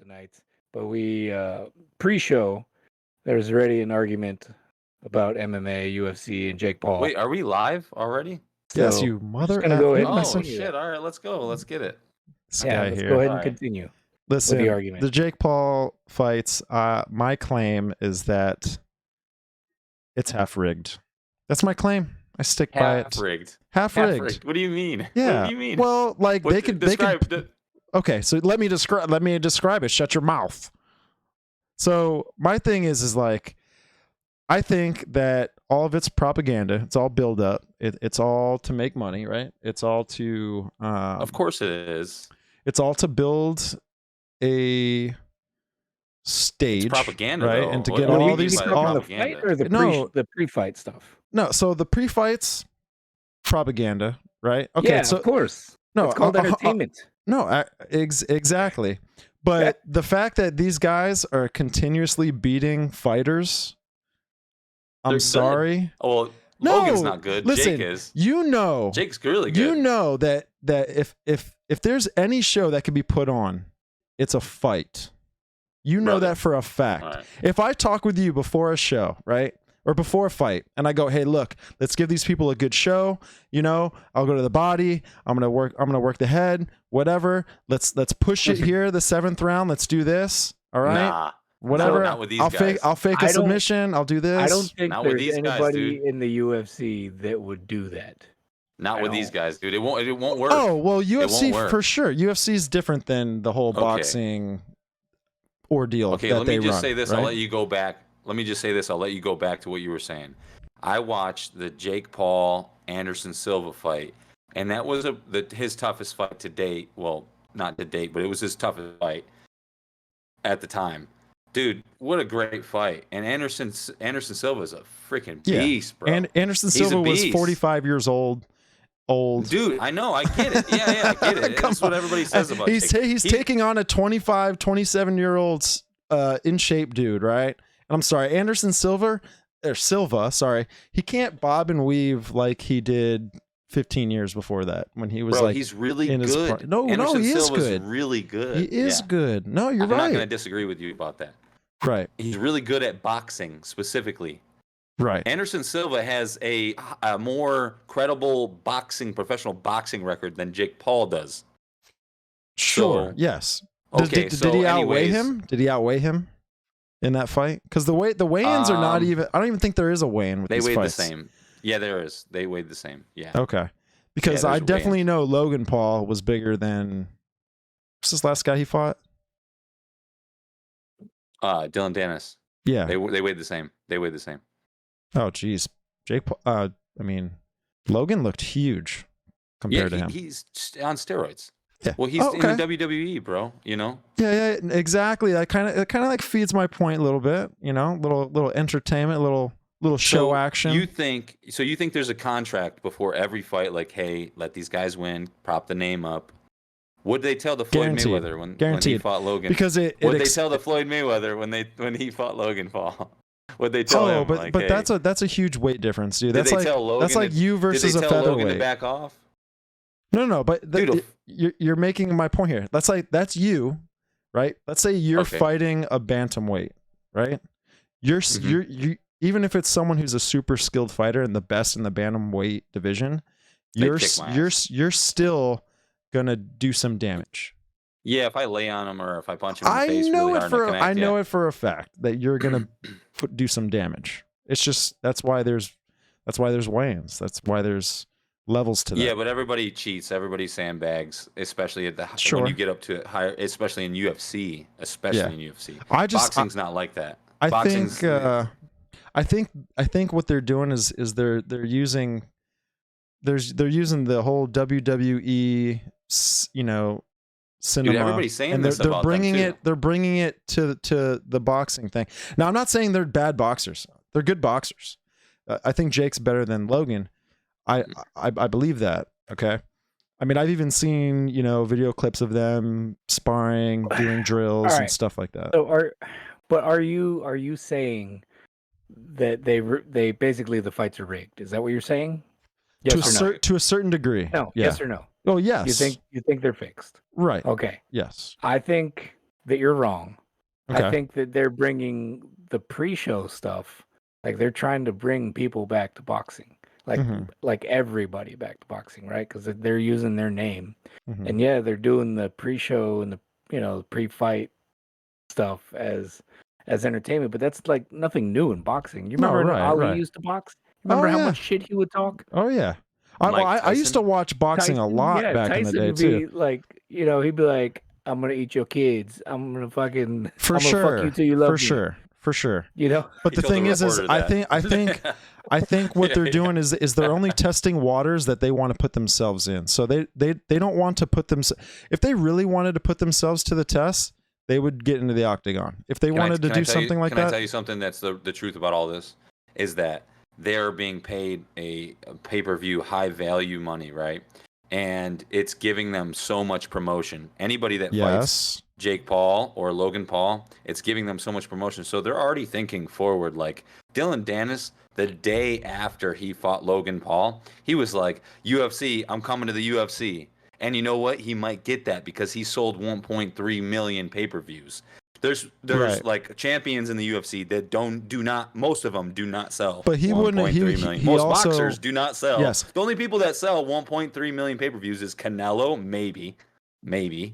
tonight, but we pre-show there's already an argument about MMA, UFC, and Jake Paul. Wait, are we live already? Yes, So you we're mother just gonna go ahead and Oh continue shit! that. All right, let's go. Let's get it. This Yeah, guy let's here. go ahead and All right. continue. Listen, the argument. the Jake Paul fights, my claim is that it's half rigged. That's my claim. I stick by it. Half rigged. Half rigged. What do you mean? Yeah. What do you mean? Well, like What- they could describe the- Okay, so let me describe it. Shut your mouth. So my thing is like, I think that all of it's propaganda. It's all build up. It's all to make money, right? It's all to Of course it is. it's all to build a stage, It's propaganda, right? though. And to What get do you all mean these by talking about the propaganda? fight or the No. the pre-fight stuff. no. So the pre-fights propaganda, right? Okay, yeah, so of course. no, It's called entertainment. No, exactly. But the fact that these guys are continuously beating fighters, I'm They're good. sorry. Oh, well, No, Logan's not good. listen, Jake is. You know, Jake's really good. you know that if there's any show that could be put on, it's a fight. You know Brother. that for a fact. All right. If I talk with you before a show, right? Or before a fight, and I go, hey, look, let's give these people a good show. You know, I'll go to the body. I'm gonna work the head. Whatever. Let's push it here. The 7th round. Let's do this. All right. Nah. Whatever. not with these I'll guys. fake I a don't- submission. I'll do this. I don't think Not with there's these guys, anybody dude. in the UFC that would do that. Not I with these don't- guys, dude. It won't work. Oh well, UFC work. for sure. UFC is different than the whole Okay. boxing ordeal. Okay, that let me they just run, say this. right? I'll let you go back. Let me just say this. I'll let you go back to what you were saying. I watched the Jake Paul Anderson Silva fight, and that was his toughest fight to date. Well, not to date, but it was his toughest fight at the time. Dude, what a great fight! And Anderson Silva is a freaking beast, bro. And Anderson He's a Silva was beast. 45 years old. Dude, I know, I get it. Yeah, I get it. Come That's what on. everybody says about he's Jake. he's taking on a 25, 27-year-old in shape dude, right? And I'm sorry, Anderson Silva, sorry, he can't bob and weave like he did 15 years before that when he was Bro, like he's really in his good. no, Anderson he is Silva's good. really good. He is Yeah. good. No, you're I'm right. not going to disagree with you about that. Right, He's really good at boxing specifically. right. Anderson Silva has a more credible professional boxing record than Jake Paul does. Sure. So- Yes. Okay, Did he outweigh anyways, him? Did he outweigh him in that fight? Because the weigh-ins are not even. I don't even think there is a weigh-in with They these weighed fights. the same. Yeah, there is. They weighed the same. Yeah. Okay. Because Yeah, I there's a definitely know Logan Paul was bigger than. What's this last guy he fought? Dylan Dennis. Yeah. They weighed the same. They weighed the same. Oh, geez. Jake Paul. I mean, Logan looked huge compared to him. He's on steroids. Yeah. Well, he's Oh, okay. in the WWE, bro. You know. Yeah, exactly. That kind of like feeds my point a little bit. You know, little entertainment, little show So action. You think there's a contract before every fight? Like, hey, let these guys win. Prop the name up. What did they tell the Floyd Guaranteed. Mayweather when he Guaranteed. fought Logan? because What did they tell the Floyd Mayweather when he fought Logan Paul? What they tell him? but like, but hey, that's a huge weight difference, dude. did That's they like tell Logan that's like to- you did versus they a tell Logan to featherweight. back off? No, but Dude, you're making my point here. That's you, right? Let's say you're Okay. fighting a bantamweight, right? You're Mhm. you even if it's someone who's a super skilled fighter and the best in the bantamweight division, They you're kick my you're still gonna do some damage. Yeah, if I lay on him or if I punch him in the I face know really it hard for and I I connect, know yeah. it for a fact that you're gonna do some damage. It's just that's why there's weigh-ins. That's why there's levels to that. Yeah, but everybody cheats. Everybody sandbags, especially at the Sure. when you get up to higher, especially in UFC. Especially in UFC. Boxing's not like that. I Boxing's, think what they're doing is they're using the whole WWE cinema. Dude, everybody's saying and this they're about them, bringing too. it. They're bringing it to the boxing thing. Now, I'm not saying they're bad boxers. They're good boxers. I think Jake's better than Logan. I believe that. Okay. I mean, I've even seen video clips of them sparring, doing drills All and right. stuff like that. So are you saying that they basically the fights are rigged? Is that what you're saying? Yes or no? To a certain degree. No. Yeah. Yes or no? Oh, yes. You think they're fixed? Right. Okay. Yes. I think that you're wrong. I Okay. think that they're bringing the pre-show stuff, like they're trying to bring people back to boxing, like Mhm. like everybody back to boxing, right? Because they're using their name, Mhm. and yeah, they're doing the pre-show and the pre-fight stuff as entertainment, but that's like nothing new in boxing. You No, remember when right, Ali right. used to box? You Oh remember how yeah. much shit he would talk? Oh yeah. I, well, Mike I used to Tyson. watch boxing a Tyson, lot yeah, back in the Tyson day would too. be like, he'd be like, "I'm gonna eat your kids. I'm gonna fuck you For till you love me." sure, for sure. You know? But He the told the thing is reporter I that. think what Yeah, they're yeah. doing is they're only testing waters that they want to put themselves in. So they don't want to put them. If they really wanted to put themselves to the test, they would get into the octagon. If they wanted to do something like Can I that, tell you something that's the truth about all this? Is that they're being paid a pay-per-view high value money, right? And it's giving them so much promotion. Anybody that fights yes. Jake Paul or Logan Paul, it's giving them so much promotion. So they're already thinking forward. Like Dylan Dennis, the day after he fought Logan Paul, he was like, UFC, I'm coming to the UFC. And you know what? He might get that because he sold 1.3 million pay-per-views. There's Right. like champions in the UFC that do not, most of them do not sell But he wouldn't. 1.3 million. He Most also, boxers do not sell. yes. The only people that sell 1.3 million pay-per-views is Canelo, maybe,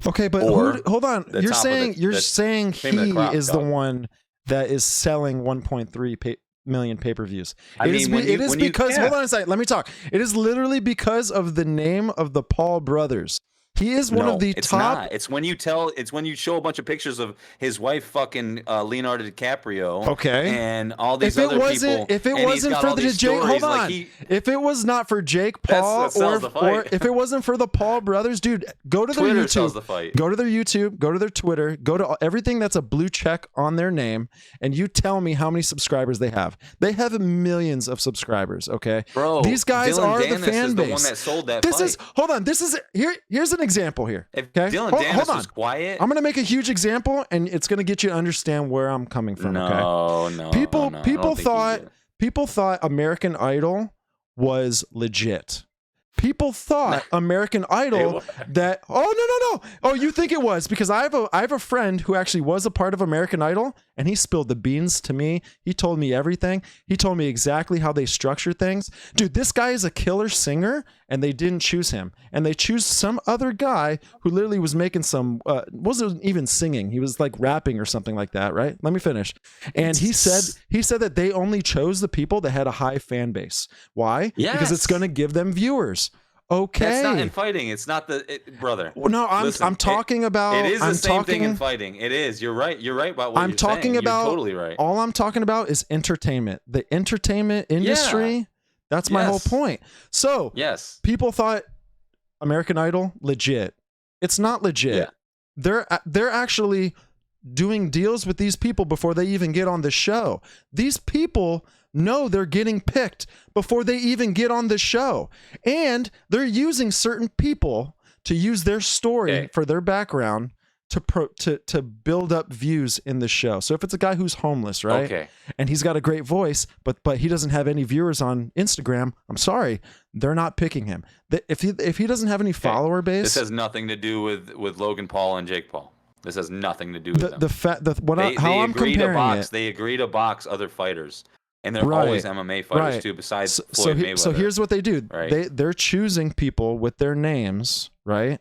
Okay, but or hold on. the You're top of saying the cream of the he crop. is the Dog. one that is selling 1.3 million pay-per-views. I mean, It is because yeah. hold on a second. Let me talk. It is literally because of the name of the Paul brothers. He is one No, of the it's top. not. It's when you show a bunch of pictures of his wife fucking Leonardo DiCaprio, Okay. and all these If it other wasn't, people. if it and he's wasn't got for all the these Jake, hold stories, on. like If it was not for Jake Paul that sells the fight. or if it wasn't for the Paul brothers, dude, go to their Twitter YouTube. sells the fight. Go to their YouTube. Go to their Twitter. Go to everything that's a blue check on their name, and you tell me how many subscribers they have. They have millions of subscribers. Okay, Bro, these guys Dylan are Dennis the fan is base. the one that sold that This fight. is hold on. This is here's an example here. If Okay, Dylan hold Dennis on. was quiet. I'm gonna make a huge example, and it's gonna get you to understand where I'm coming from. Okay, No. people I don't think he thought did. people thought American Idol was legit. People thought American Idol was. that no. Oh, you think it was because I have a friend who actually was a part of American Idol, and he spilled the beans to me. He told me everything. He told me exactly how they structure things. Dude, this guy is a killer singer, and they didn't choose him, and they choose some other guy who literally was making some wasn't even singing. He was like rapping or something like that, right? Let me finish. And he said that they only chose the people that had a high fan base. Why? Because it's Yes. going to give them viewers. Okay. That's not in fighting. It's not brother. Well, no, I'm talking about. It is the I'm same thing in talking- fighting. It is. You're right. You're right about what I'm you're talking saying. about. You're totally right. All I'm talking about is entertainment. The entertainment industry. Yeah. That's my whole Yes. point. So Yes. people thought American Idol legit. It's not legit. Yeah. They're actually doing deals with these people before they even get on the show. These people know they're getting picked before they even get on the show. And they're using certain people to use their story for their background to build up views in the show. So if it's a guy who's homeless, right? Okay. And he's got a great voice, but he doesn't have any viewers on Instagram, I'm sorry, they're not picking him. If he doesn't have any follower base, This has nothing to do with Logan Paul and Jake Paul. This has nothing to do with them. how I'm comparing it. They agree to box other fighters, and they're Right, always MMA fighters right. too. Besides So Floyd Mayweather. so here's what they do. Right. They're choosing people with their names, right?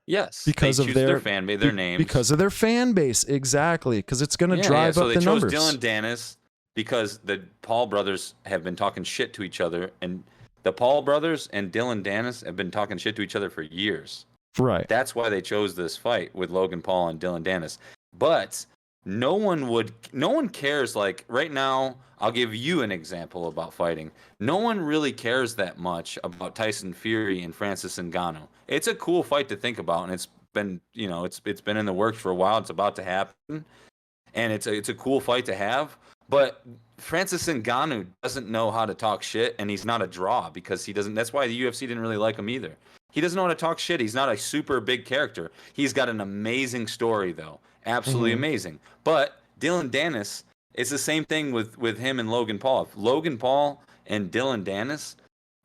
Yes, Because they of choose their fan base, their names. Because of their fan base, exactly. Because it's going to drive so up they the chose numbers. Dylan Dennis because the Paul brothers have been talking shit to each other, and the Paul brothers and Dylan Dennis have been talking shit to each other for years. Right. That's why they chose this fight with Logan Paul and Dylan Dennis. But no one cares. Like right now, I'll give you an example about fighting. No one really cares that much about Tyson Fury and Francis Ngannou. It's a cool fight to think about, and it's been it's been in the works for a while. It's about to happen, and it's a cool fight to have. But Francis Ngannou doesn't know how to talk shit, and he's not a draw because he doesn't. That's why the UFC didn't really like him either. He doesn't know how to talk shit. He's not a super big character. He's got an amazing story though. Absolutely amazing. But Dylan Dennis, it's the same thing with him and Logan Paul. If Logan Paul and Dylan Dennis,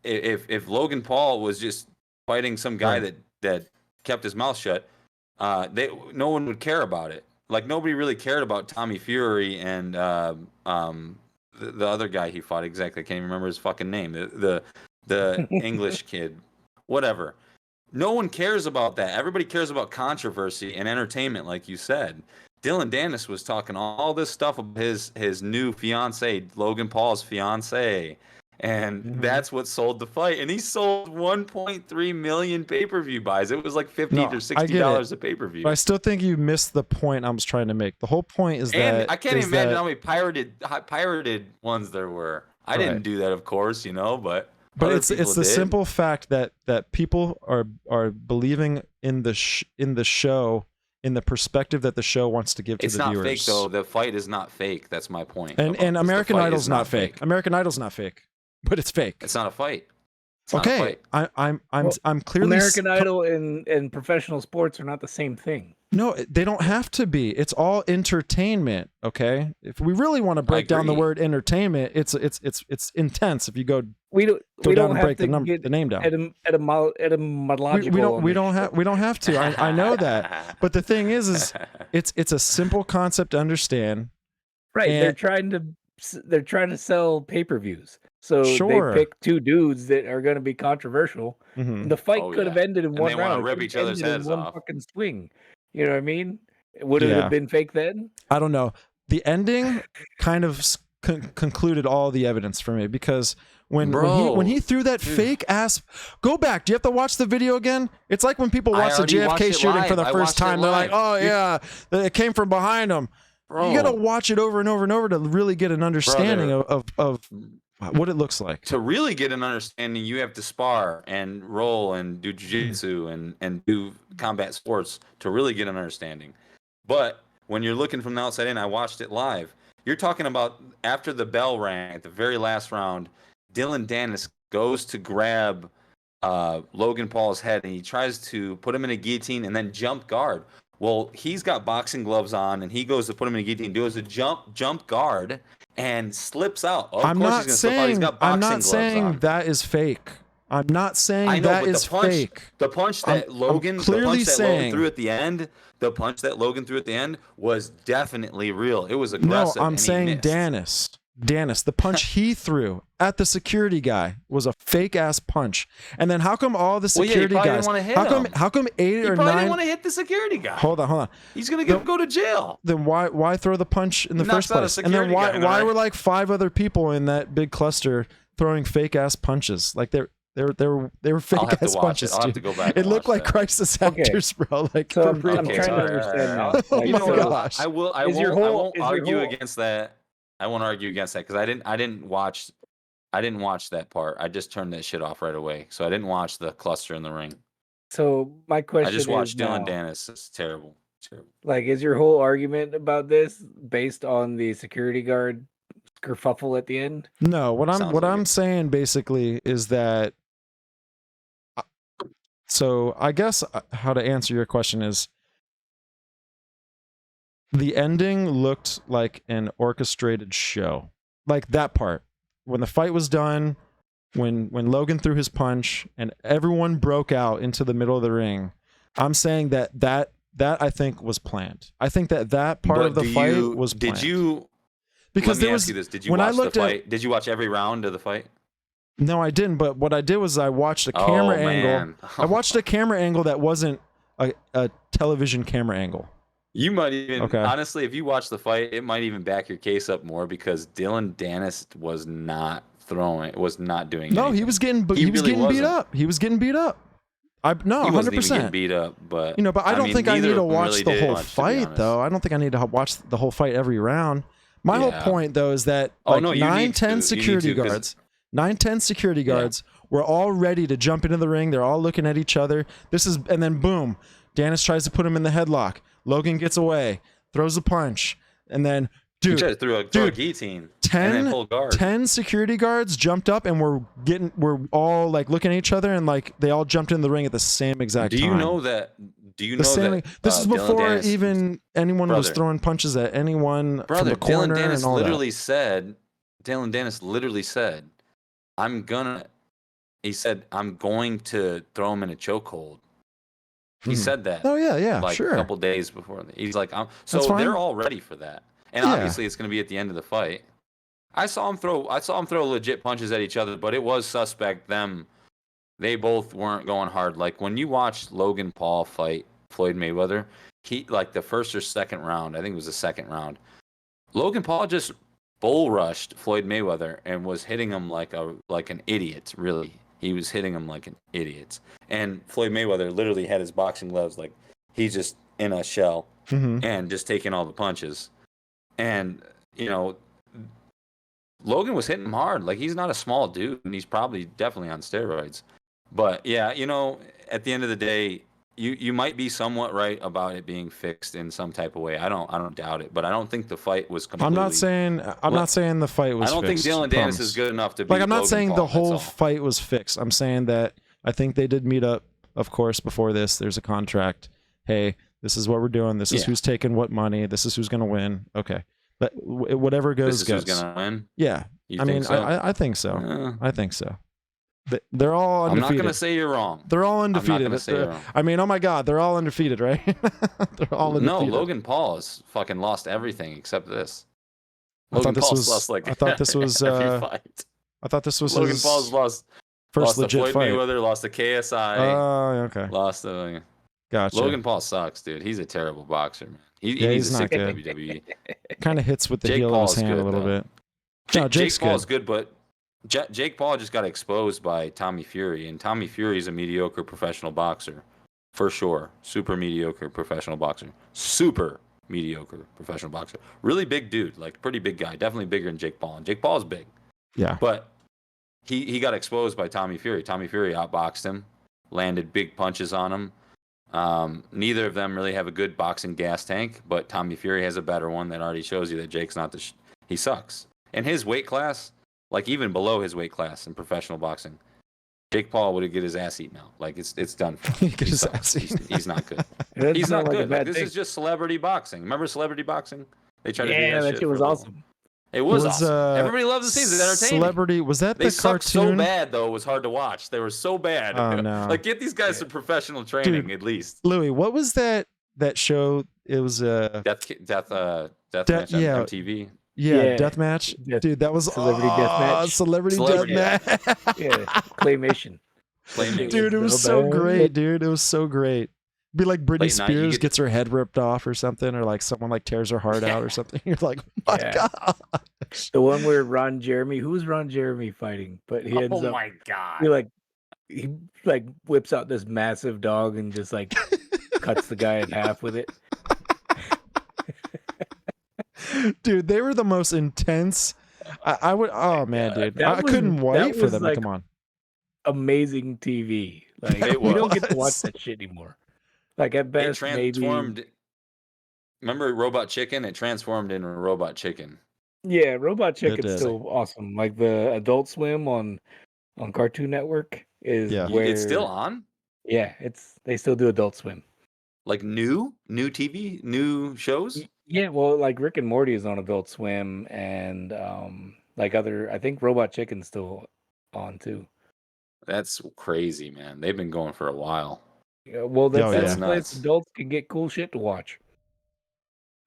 if Logan Paul was just fighting some guy that kept his mouth shut, no one would care about it. like nobody really cared about Tommy Fury and the other guy he fought. Exactly, I can't even remember his fucking name. The English kid, whatever. No one cares about that. Everybody cares about controversy and entertainment, like you said. Dylan Dennis was talking all this stuff about his new fiance, Logan Paul's fiance, and that's what sold the fight. And he sold 1.3 million pay-per-view buys. It was like $50 No, or I get $60 it. a pay-per-view. But I still think you missed the point I was trying to make. The whole point is And that I can't is even imagine that- how many pirated ones there were. I didn't Right. do that, of course, you know, but But other it's people the did. simple fact that people are believing in the show, in the perspective that the show wants to give to It's the not viewers. fake though. The fight is not fake. That's my point. And about this. The American fight Idol's is not fake. American Idol's not fake, but it's fake. It's not a fight. It's not a Okay, fight. I'm clearly American Idol and professional sports are not the same thing. No, they don't have to be. It's all entertainment. Okay, if we really want to break down the agree. word entertainment, it's intense. If you go We don't down and have break to the get name down. etymological. We don't have to. I know that. But the thing is it's a simple concept to understand. Right. And- They're trying to sell pay-per-views. So Sure. they pick two dudes that are going to be controversial. Mhm. The fight Oh, could yeah. have ended in And one they wanna round. It rip could have each other's ended in heads one off. fucking swing. You know what I mean? Would it Yeah. have been fake then? I don't know. The ending kind of concluded all the evidence for me because when he threw that fake ass, go back. Do you have to watch the video again? It's like when people watch the already watched JFK it shooting for live. the I first watched it time. They're like, live. oh yeah, it came from behind them. Bro, You got to watch it over and over and over to really get an understanding of what it looks like. to really get an understanding, you have to spar and roll and do jiu-jitsu and do combat sports to really get an understanding. But when you're looking from the outside in, I watched it live. You're talking about after the bell rang at the very last round, Dylan Dennis goes to grab Logan Paul's head and he tries to put him in a guillotine and then jump guard. Well, he's got boxing gloves on and he goes to put him in a guillotine, does a jump guard and slips out. Of I'm course not he's gonna slip out. He's saying got boxing I'm not gloves saying on. that is fake. I'm not saying I know, that but is the punch, fake. the punch that Logan clearly saying- threw at the end, was definitely real. It was No, aggressive. I'm and he saying missed. Dennis, the punch he threw at the security guy was a fake ass punch. And then how come all the Well, yeah, he security probably guys? didn't wanna hit him. How come 8 He or probably 9? didn't want to hit the security guy. Hold on. He's gonna go to jail. Then why throw the punch in the He first knocks out a place? And then security guy in the why right- were like 5 other people in that big cluster throwing fake ass punches? Like they were fake I'll have ass to watch punches. it. I'll have dude. to go back. It and looked watch like that. crisis Okay. actors, bro. Like So for I'm real. trying to understand now. Oh Like, my so gosh. I Is your won't whole- argue against that. I won't argue against that because I didn't watch that part. I just turned that shit off right away. So I didn't watch the cluster in the ring. So my question I just is watched Dylan now, Dennis. It's terrible. Terrible. like, is your whole argument about this based on the security guard kerfuffle at the end? No, what Sounds like I'm it. saying basically is that. So I guess how to answer your question is, the ending looked like an orchestrated show, like that part when the fight was done, when Logan threw his punch and everyone broke out into the middle of the ring. I'm saying that I think was planned. I think that part of the fight was planned. Did you? Because Let me there ask was you this: Did you when I watch the looked at- fight? Did you watch every round of the fight? No, I didn't. But what I did was I watched a camera angle. Man. I watched a camera angle that wasn't a television camera angle. You might even Okay. honestly, if you watch the fight, it might even back your case up more because Dylan Dennis was not doing. No, anything. he was getting He he was really getting beat wasn't. up. He was getting beat up. He 100%. wasn't even getting beat up, but But I don't mean, think I neither need to of them watch really the did whole much, to be fight honest. though. I don't think I need to watch the whole fight every round. My whole Yeah. point though is that Oh, like no, you 9, need to. 10 You need security to, 'cause- guards, 9, 10 security Yeah. guards were all ready to jump into the ring. They're all looking at each other. And then boom, Dennis tries to put him in the headlock. Logan gets away, throws a punch, and then He dude, just threw a guillotine 10, and then pulled guard. 10 security guards jumped up and we're all like looking at each other and like they all jumped in the ring at the same exact Do time. you know that? Do you The know same, that? this is Dylan before Dennis, even anyone was brother. throwing punches at anyone from brother. the corner Dylan Dennis and all literally said. Dylan Dennis literally said, "I'm going to throw him in a chokehold." He said that Oh yeah, like a sure. couple days before. He's like, That's so fine. they're all ready for that, and Yeah. obviously it's going to be at the end of the fight. I saw him throw legit punches at each other, but it was suspect. They both weren't going hard. Like when you watched Logan Paul fight Floyd Mayweather, he like the first or second round, I think it was the second round. Logan Paul just bull rushed Floyd Mayweather and was hitting him like an idiot. Really, he was hitting him like an idiot. And Floyd Mayweather literally had his boxing gloves like he's just in a shell and just taking all the punches. And you know, Logan was hitting him hard. Like he's not a small dude, and he's probably definitely on steroids. But yeah, at the end of the day, you might be somewhat right about it being fixed in some type of way. I don't doubt it, but I don't think the fight was completely. I'm not saying the fight was. I don't fixed, think Dylan Dennis is good enough to beat. Like I'm not Logan saying Paul, the whole that's all. fight was fixed. I'm saying that I think they did meet up. Of course, before this, there's a contract. Hey, this is what we're doing. This is who's taking what money. This is who's going to win. Okay, but whatever goes, This is goes. who's gonna win. Yeah, You I think mean, so? I think so. I think so. They're all undefeated. I'm not gonna say you're wrong. They're all undefeated. I'm not gonna say you're wrong. I mean, oh my God, they're all undefeated, right? They're all undefeated. No, Logan Paul has fucking lost everything except this. I thought this was. Lost like I thought this was. every fight. I thought this was Logan his Paul's lost first legit to Floyd fight. Mayweather, lost to KSI. Oh, okay. Lost to. Gotcha. Logan Paul sucks, dude. He's a terrible boxer, man. He Yeah, needs he's to not stick to good. WWE. Kind of hits with the Jake heel of Paul's his hand good, a little though. bit. No, Jake's Jake Paul's good, but Jake Paul just got exposed by Tommy Fury, and Tommy Fury's a mediocre professional boxer, for sure. Super mediocre professional boxer. Super mediocre professional boxer. Really big dude, like pretty big guy. Definitely bigger than Jake Paul. And Jake Paul's big. Yeah. But he got exposed by Tommy Fury. Tommy Fury outboxed him, landed big punches on him. Neither of them really have a good boxing gas tank, but Tommy Fury has a better one that already shows you that Jake's not he sucks. And his weight class, like even below his weight class in professional boxing, Jake Paul would get his ass eaten now. Like it's done for him. Get his ass eaten. He's not good. That's He's not like a good. Like, bad this thing. is just celebrity boxing. Remember celebrity boxing? They tried to do Yeah, that shit was for a awesome. It was awesome. Everybody loves to see it. It's entertaining. Celebrity, was that They the sucked cartoon? so bad though. It was hard to watch. They were so bad. Oh, no. Like get these guys some professional training Dude, at least. Louis, what was that show? It was Death match on yeah. MTV. Yeah, Deathmatch. Dude, that was Celebrity Deathmatch. Celebrity Celebrity Deathmatch. Yeah, claymation. Dude, it was so great, dude. It was so great. Be like Britney Late night, you Spears get gets her head ripped off or something, or like someone like tears her heart out or something. You're like, oh my Yeah. God. The one where Ron Jeremy, who's Ron Jeremy fighting? But he ends Oh up, my god! he whips out this massive dog and just like cuts the guy in half with it. Dude, they were the most intense. I would. Oh man, dude, I couldn't wait for them to come on. Amazing TV. Like It we don't get to was. watch that shit anymore. Like at It best, transformed. maybe. Remember Robot Chicken? It transformed into Robot Chicken. Yeah, Robot Chicken's did. still awesome. Like the Adult Swim on Cartoon Network is where It's still on. Yeah, they still do Adult Swim. Like new TV, new shows. Yeah, well, like Rick and Morty is on Adult Swim, and I think Robot Chicken's still on too. That's crazy, man. They've been going for a while. Yeah, well, that's yeah. the place Nuts. adults can get cool shit to watch.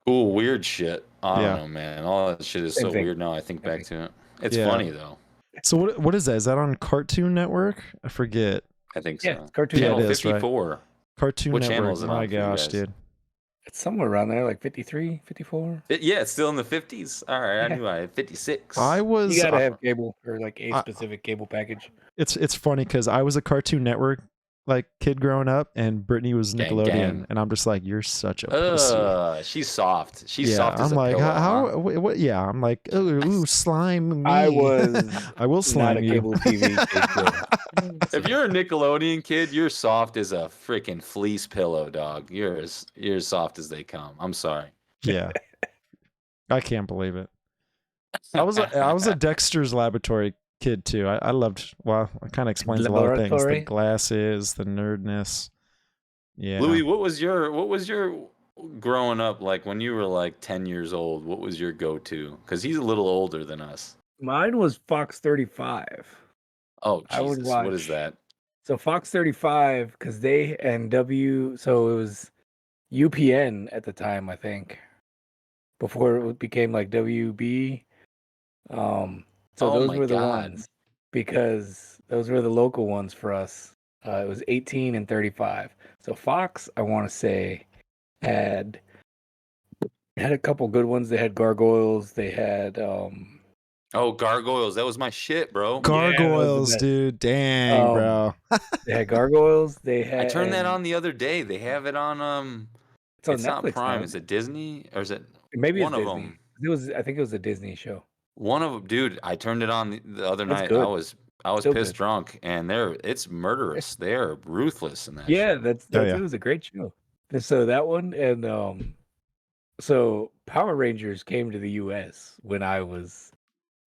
Cool, weird shit. I Yeah. don't know, man. All that shit is Same so thing. weird now. I think Same back to it. It's Yeah. funny though. So what is that? Is that on Cartoon Network? I forget. I think Yeah, so. it's Cartoon Channel Network. It is, right. 54. Cartoon What Network. channel is it My on for you gosh, guys? dude. It's somewhere around there, like 53, 54. Yeah, it's still in the 50s. All right, I Yeah. knew I had 56. I was. You gotta have cable or like a specific cable package. It's funny because I was a Cartoon Network like kid growing up, and Brittany was Gang, Nickelodeon, gang. and I'm just like, you're such a pussy. She's soft. She's Yeah, soft as I'm a like, pillow, how? huh? What? Yeah, I'm like, ooh, slime me. I was I will not slime a you. cable TV kid. If you're a Nickelodeon kid, you're soft as a freaking fleece pillow, dog. You're as soft as they come. I'm sorry. Yeah, I can't believe it. I was a Dexter's Laboratory kid too. I loved. Well, it kind of explains a lot of things. The Laboratory? glasses, the nerdness. Yeah. Louis, what was your growing up like when you were like 10 years old? What was your go-to? Because he's a little older than us. Mine was Fox 35. Oh, I would Jesus. What is watch- that? So Fox 35, because they and so it was UPN at the time, I think, before it became like WB. So Oh those my were the God. ones because those were the local ones for us. It was 18 and 35. So Fox, I want to say, had a couple good ones. They had Gargoyles. They had Oh, Gargoyles. That was my shit, bro. yeah, that was the Gargoyles, best. dude. Dang, bro. They had Gargoyles. They I had turned that and on the other day. They have it on it's on it's not Netflix now. Prime. Is Isn't it Disney or is it it? Maybe it's one of Disney. them? I think it was a Disney show. One of them, dude. I turned it on the other It's night. good. I was Still pissed good. drunk, and it's murderous. They're ruthless in that Yeah, show. that's Oh it yeah. was a great show. And so that one and so Power Rangers came to the US when I was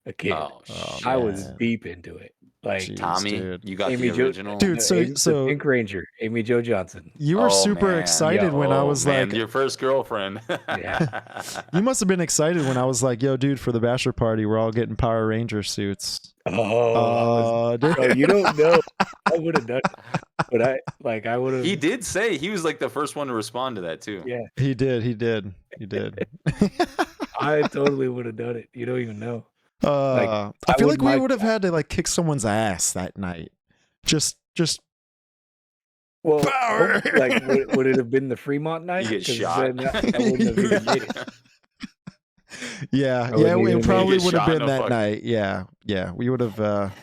a kid. Oh Oh I was shit, man. deep into it. Like Jeez, Tommy, dude. you got the Amy Jo original. Dude, no, so the so Pink Ranger, Amy Jo Johnson. you were Oh super man, excited when I oh was man, like, your first girlfriend. Yeah. you must have been excited when I was like, yo, dude, for the bachelor party, we're all getting Power Ranger suits. Oh, Dude. bro, you don't know. I would have done it. But I would He have did say he was like the first one to respond to that too. yeah, He did. I totally would have done it. You don't even know. Like I I feel would like we my would have had to like kick someone's ass that night. Just well, power. like would it have been the Fremont night? You get 'Cause shot. then that wouldn't have even made it. Yeah, I wouldn't even it made probably it. would have Shot in been a that fuck- night. Yeah, we would have.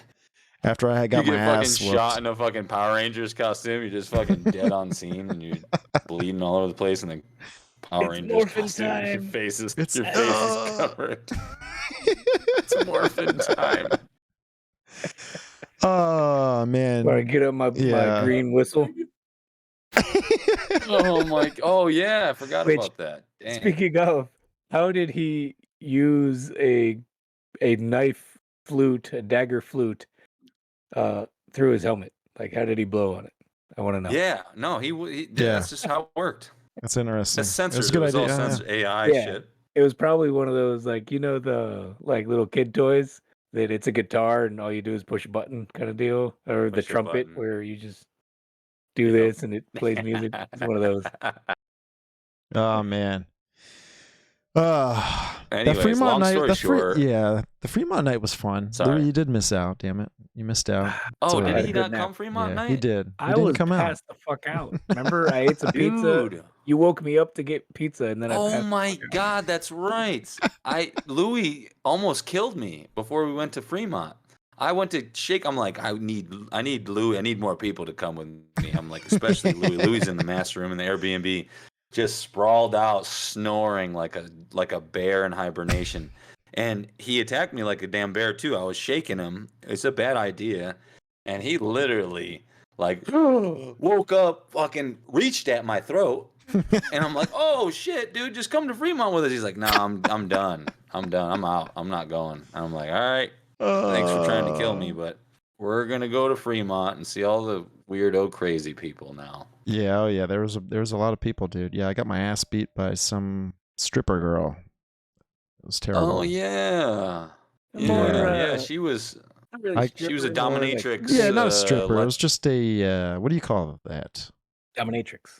After I had You got my get fucking ass shot whooped. in a fucking Power Rangers costume. You're just fucking dead on scene, and you're bleeding all over the place. And the Power It's Rangers morphin' costume. Your time. face is It's covered. It's morphin' time. Oh man, Where I get up my yeah. green whistle. Oh my! Oh yeah, I forgot Which, about that. Dang. speaking of, how did he use a knife flute, a dagger flute, through his helmet? Like, how did he blow on it? I want to know. Yeah, no, Yeah. that's just how it worked. That's interesting. That's censored. It's a It good was idea. all Yeah, censored AI Yeah. shit. It was probably one of those, like, the like little kid toys that it's a guitar and all you do is push a button kind of deal, or the Push a trumpet button. where you just do Yep. this and it plays music. It's one of those. Oh man. That Anyways, Fremont long night. story short. The Fremont night was fun. Sorry. Louis, you did miss out. Damn it, you missed out. Oh, all did right. he not come Fremont Yeah, night? he did. He I didn't was come out. passed the fuck out. Remember, I ate some pizza. Dude. You woke me up to get pizza, and then I Oh passed. my God, that's right. Louis almost killed me before we went to Fremont. I went to shake. I'm like, I need Louis. I need more people to come with me. I'm like, especially Louis. Louis in the master room in the Airbnb, just sprawled out, snoring like a bear in hibernation. And he attacked me like a damn bear too. I was shaking him. It's a bad idea. And he literally like woke up, fucking reached at my throat. And I'm like, oh shit, dude, just come to Fremont with us. He's like, nah, I'm done. I'm out. I'm not going. And I'm like, all right, thanks for trying to kill me, but we're gonna go to Fremont and see all the weirdo crazy people now. Yeah, oh yeah. There was a lot of people, dude. Yeah, I got my ass beat by some stripper girl. It was terrible. Oh yeah. More, Yeah, she was Not really she was a stripper, more like dominatrix. Yeah, not a stripper. It was just a what do you call that? dominatrix.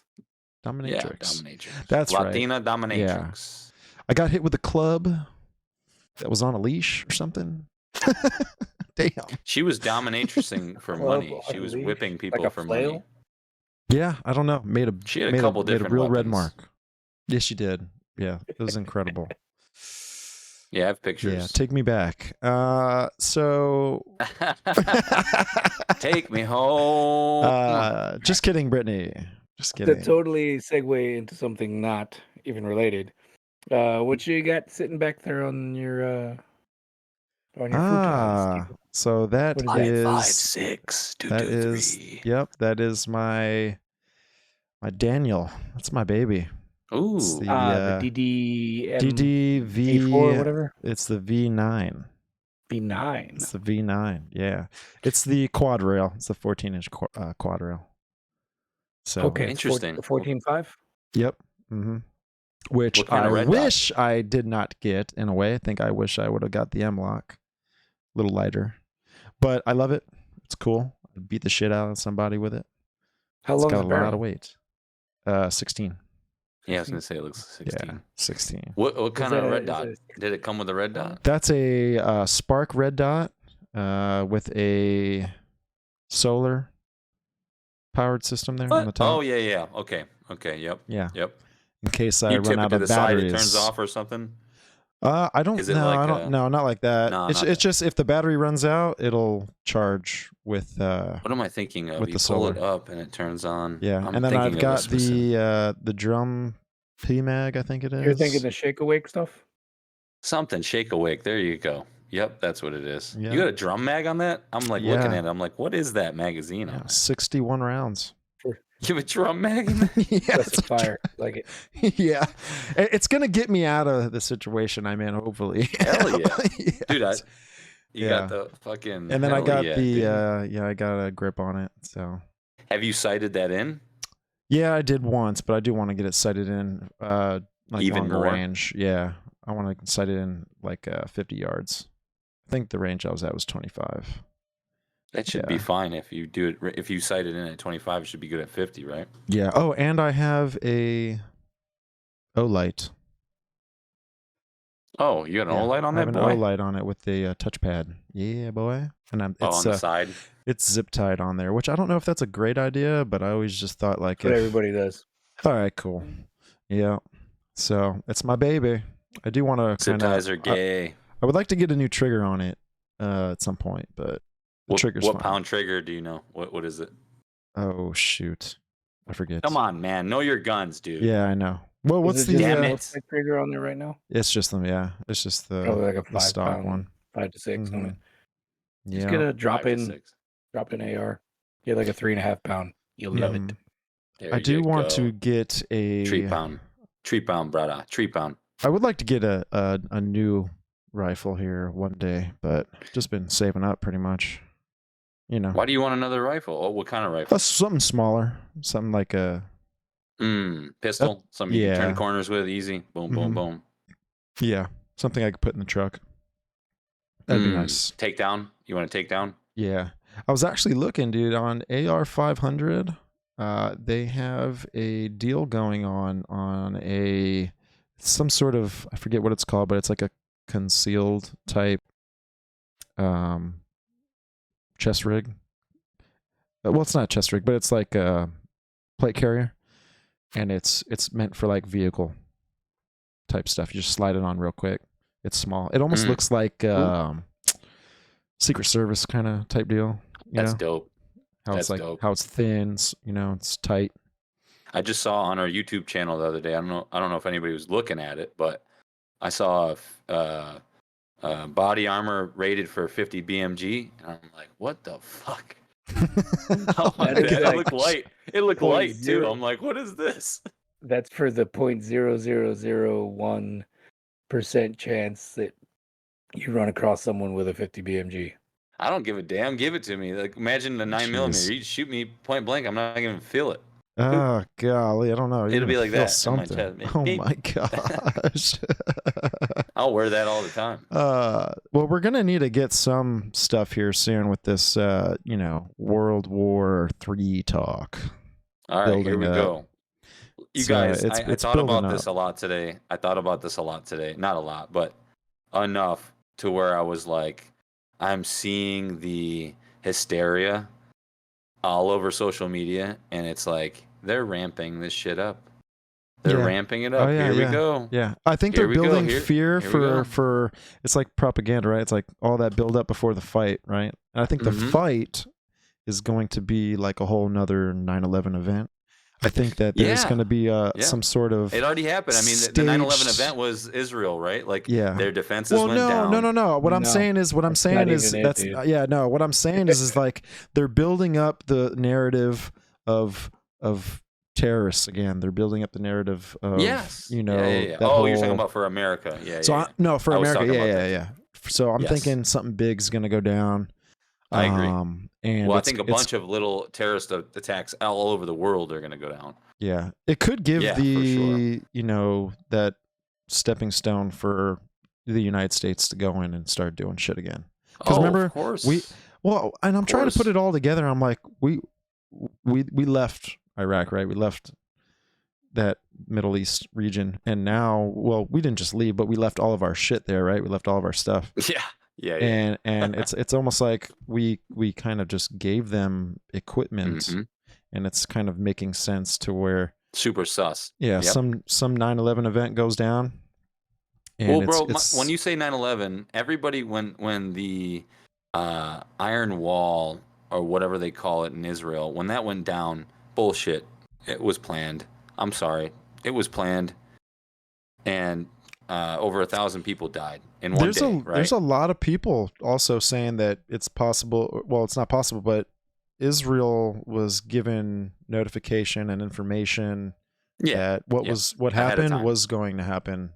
Dominatrix. Yeah, dominatrix. That's right. Latina dominatrix. I got hit with a club that was on a leash or something. Damn. She was dominatrixing for Club money. on She a was leash? whipping people Like a for flail? money. Yeah, I don't know. She had a couple made a different real red weapons. mark. Yes, she did. Yeah, it was incredible. Yeah, I have Yeah, pictures. take me back. So Take me home. just kidding, Brittany. Just To kidding. totally segue into something not even related. What you got sitting back there on your futons? So that What is that? is 556 that is yep, that is my Daniel. That's my baby. Ooh. It's the The DDM DDV V4 whatever. It's the V9. V9. It's the V9. Yeah. It's the quad rail. It's the 14-inch quad rail. So Okay, Interesting. 14.5. Yep. Mm-hmm. Which What kind I of red dot? wish I did not get in a way. I think I wish I would have got the M-Lock. A little lighter. But I love it. It's cool. beat the shit out of somebody with it. How It's long got is a the lot barrel? of weight. 16. Yeah, I was gonna say it looks 16. Yeah, 16. What kind of red is dot? that Did it come with a red dot? That's a Spark red dot with a solar powered system there on the top. Oh yeah. Okay. Yep. Yeah. Yep. In case I You run tip it out to of the side, batteries. it turns off or something. I don't Is it know. like I don't. a- No, not like that. No, it's not it's that. just if the battery runs out, it'll charge with. What am I thinking of? With You the pull it solar. up and it turns on. Yeah, I'm and then thinking I've of a got specific the drum PMag, I think it is. You're thinking the Shake Awake stuff? something. Shake awake. There you go. Yep, that's what it is. Yeah. You got a drum mag on that? I'm like looking Yeah. at it. I'm like, what is that magazine on Yeah, there? 61 rounds. You have a drum mag in there? Yeah, That's it's a fire. Like it. yeah, it's gonna get me out of the situation I'm in. Hopefully, Hell yeah. Yeah. Dude, you Yeah. got the fucking. And then I hell got yeah, the dude. I got a grip on it. So Have you sighted that in? yeah, I did once, but I do want to get it sighted in like Even longer more? range. Yeah, I want to sight it in like 50 yards. I think the range I was at was 25. That should be Yeah. fine if you do it. If you sight it in at 25, it should be good at 50, right? Yeah. Oh, and I have a O-light. Oh, you got an Yeah, O-light on I have that an boy? O-light on it with the touchpad. Yeah, boy. And Oh, it's on the side. it's zip tied on there, which I don't know if that's a great idea, but I always just thought like, That's what everybody does. all right, cool. Yeah. So it's my baby. I do want to Zip kind ties are of. gay. I would like to get a new trigger on it at some point, but the trigger's What fine. pound trigger do you know? What is it? Oh shoot, I forget. Come on, man. Know your guns, dude. Yeah, I know. Well, what's Is it the? just Damn a it. multi trigger on there right now? It's just them. Yeah, it's just the Probably like a the stock 5 pound, one. 5 to 6 on Mhm. it. Yeah. Just get a 5 drop to in 6. AR. Get like a 3.5 pound. You'll love it. There I do you want go. to get a. 3 pound. 3 pound, brother. 3 pound. I would like to get a new rifle here one day, but just been saving up pretty much. You know, Why do you want another rifle? Oh, what kind of rifle? something smaller, something like a. Pistol. Something you can yeah. turn corners with easy. Boom, boom, Mhm. boom. Yeah, something I could put in the truck. That'd be nice. Takedown. You want to take down? Yeah, I was actually looking, dude, on AR 500. They have a deal going on a some sort of, I forget what it's called, but it's like a concealed type chest rig. Well, it's not a chest rig, but it's like a plate carrier, and it's meant for like vehicle type stuff. You just slide it on real quick. It's small. It almost looks like Secret Service kind of type deal. That's dope. How That's it's like dope. how it's thin, it's tight. I just saw on our YouTube channel the other day. I don't know if anybody was looking at it, but I saw body armor rated for 50 BMG, and I'm like, what the fuck? Oh my That is God, like it looked light. It looked point light too. zero. I'm like, what is this? That's for the 0.0001% chance that you run across someone with a 50 BMG. I don't give a damn. Give it to me. Like, imagine the 9mm. Jeez. You shoot me point blank. I'm not gonna even feel it. Oh golly, I don't know. You're It'll be gonna like feel that in my something. chest. Oh Beep. my gosh. I'll wear that all the time. Well, we're gonna need to get some stuff here soon with this, World War III talk. All right, here we Building up. go. You So, guys, it's I thought about building this up. a lot today. Not a lot, but enough to where I was like, I'm seeing the hysteria all over social media, and it's like they're ramping this shit up. They're Yeah. ramping it up. Oh, yeah, Here we yeah. go. Yeah, I think Here they're we go. building Here- fear here we go. for it's like propaganda, right? It's like all that build up before the fight, right? And I think the Mhm. fight is going to be like a whole nother 9/11 event. I think that there's Yeah. going to be Yeah. some sort of It already happened. I mean, the 9/11 staged- event was Israel, right? Like, Yeah. their defenses went down. No. What I'm No, saying is not that's even it, that's dude. no. What I'm saying is like they're building up the narrative of terrorists again. They're building up the narrative of Yes. you know. Yeah. that Oh, you're talking whole- about for America. Yeah. So yeah. no, for I was America, talking about that. yeah. So I'm Yes. thinking something big's gonna go down. I agree. And Well, I it's- think a it's- bunch of little terrorist attacks all over the world are going to go down. Yeah, it could give Yeah, for the that stepping stone for the United States to go in and start doing shit again. 'Cause remember, of course. Well, and I'm trying to put course. it all together. I'm like, we left Iraq, right? We left that Middle East region, and now, well, we didn't just leave, but we left all of our shit there, right? We left all of our stuff, Yeah. and it's almost like we kind of just gave them equipment, Mhm. and it's kind of making sense to where, Super sus. yeah, Yep. some 9/11 event goes down, and Well, bro, when you say 9/11, everybody when the Iron Wall or whatever they call it in Israel, when that went down, bullshit. It was planned. I'm sorry, it was planned, and over 1,000 people died in one day. Right? there's a lot of people also saying that it's possible. Well, it's not possible, but Israel was given notification and information that what Ahead of happened time. was going to happen.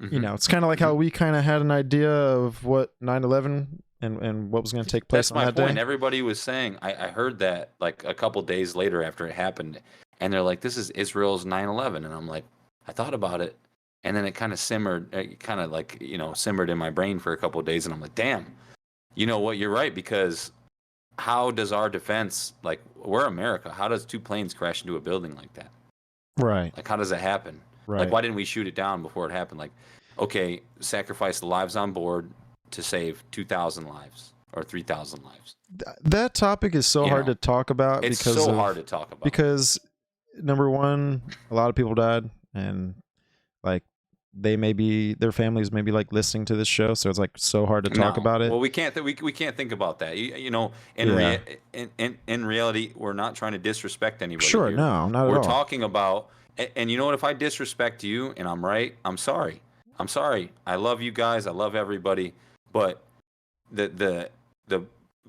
Mhm. You know, it's kind of like how we kind of had an idea of what 9/11 and what was going to take place That's on my that point. day. Everybody was saying, I heard that like a couple days later after it happened, and they're like, "This is Israel's 9/11," and I'm like, I thought about it, and then it kind of simmered, kind of like simmered in my brain for a couple of days, and I'm like, damn, you know what? You're right, because how does our defense, like, we're America, how does two planes crash into a building like that? Right. Like, how does that happen? Right. Like, why didn't we shoot it down before it happened? Like, okay, sacrifice the lives on board to save 2,000 lives or 3,000 lives. That topic is so hard to talk about. It's because so hard to talk about. Because number one, a lot of people died, and like their families may be like listening to this show, so it's like so hard to talk about it. Well, we can't we can't think about that. In reality, we're not trying to disrespect anybody. Sure, here. no, not at all. We're talking about, and you know what? If I disrespect you and I'm right, I'm sorry. I'm sorry. I love you guys. I love everybody. But the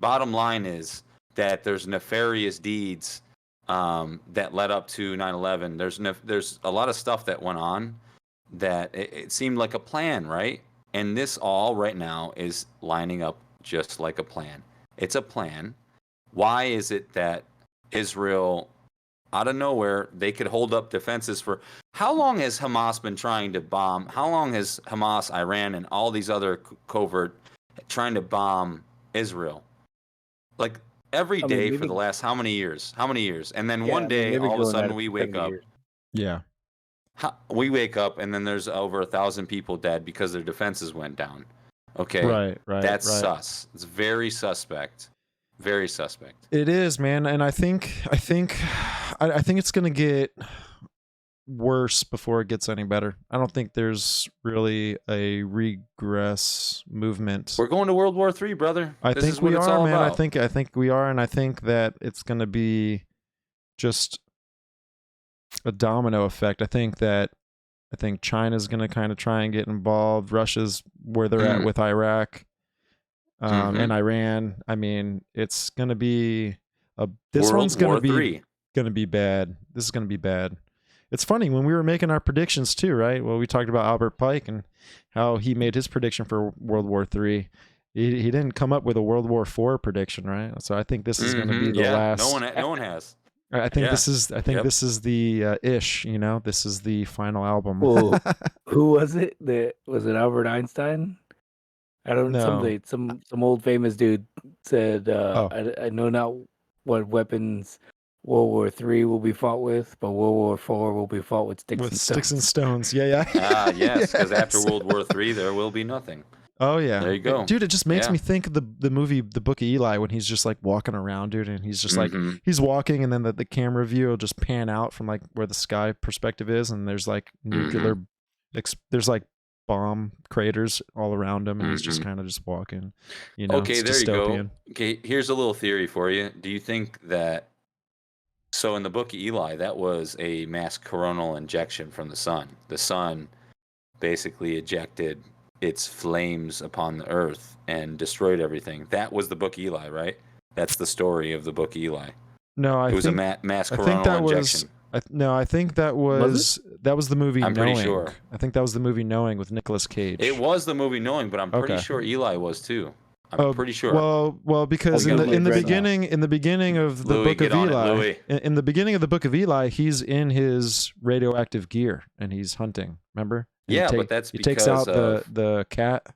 bottom line is that there's nefarious deeds that led up to 9/11. There's a lot of stuff that went on that it seemed like a plan, right? And this all right now is lining up just like a plan. It's a plan. Why is it that Israel, out of nowhere, they could hold up defenses for how long has Hamas been trying to bomb? How long has Hamas, Iran, and all these other covert trying to bomb Israel? Like every day for the last how many years? How many years? And then one day, all of a sudden, we wake up. Yeah. We wake up and then there's over 1,000 people dead because their defenses went down. Okay, right. That's sus. It's very suspect. Very suspect. It is, man, and I think it's gonna get worse before it gets any better. I don't think there's really a regress movement. We're going to World War III, brother. I think we are, man. I think we are, and I think that it's gonna be just a domino effect. I think China's going to kind of try and get involved. Russia's where they're at with Iraq and Iran. I mean, it's going to be this one's going to be bad. This is going to be bad. It's funny when we were making our predictions too, right? Well, we talked about Albert Pike and how he made his prediction for World War III. He didn't come up with a World War IV prediction, right? So I think this is going to be the last. No one has. I think this is the ish, this is the final album. Well, who was it? Was it Albert Einstein? I don't know. Some old famous dude said, I know not what weapons World War III will be fought with, but World War IV will be fought with sticks and stones. Yeah. Yes, because after World War III, there will be nothing. Oh yeah, there you go, dude. It just makes me think of the movie, The Book of Eli, when he's just like walking around, dude, and he's just like he's walking, and then the camera view will just pan out from like where the sky perspective is, and there's like nuclear, there's like bomb craters all around him, and he's just kind of just walking. Okay, there dystopian. You go. Okay, here's a little theory for you. Do you think that? So in the Book of Eli, that was a mass coronal injection from the sun. The sun basically ejected its flames upon the earth and destroyed everything. That was the Book of Eli, right? That's the story of the Book of Eli. No, it was a mass coronal injection. I think that was the movie I'm Knowing. Pretty sure. I think that was the movie Knowing with Nicolas Cage. It was the movie Knowing, but I'm pretty sure Eli was too. I'm pretty sure. Well, because in the beginning of the Book of Eli, in the beginning of the Book of Eli, he's in his radioactive gear and he's hunting. Remember? And but that's he takes out the cat.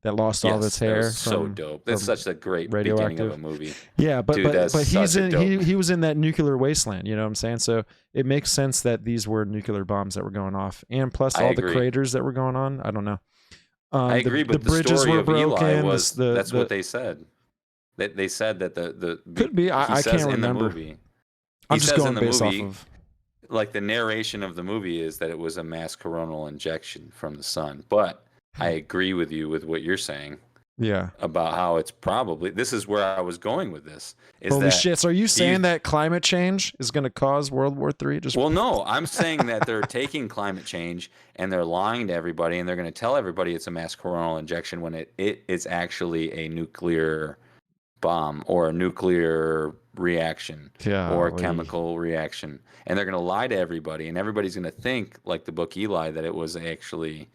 that lost all of its hair. That was so from, dope. That's from such a great beginning of a movie. Yeah, but Dude, that's he's such a in dope. he was in that nuclear wasteland. You know what I'm saying? So it makes sense that these were nuclear bombs that were going off, and plus I all agree. the craters that were going on. I don't know. I agree, but the bridges story were of Eli broken. was that's what they said. They said that could be. he I says can't in the remember. movie. I'm He just says going in the based movie, off of. like the narration of the movie is that it was a mass coronal injection from the sun. But I agree with you with what you're saying. Yeah. About how it's probably this is where I was going with this. Is Holy that shit! So are you saying that climate change is going to cause World War III? Well, no, I'm saying that they're taking climate change and they're lying to everybody, and they're going to tell everybody it's a mass coronal injection when it is actually a nuclear bomb or a nuclear reaction or a chemical reaction, and they're going to lie to everybody, and everybody's going to think, like the book Eli, that it was actually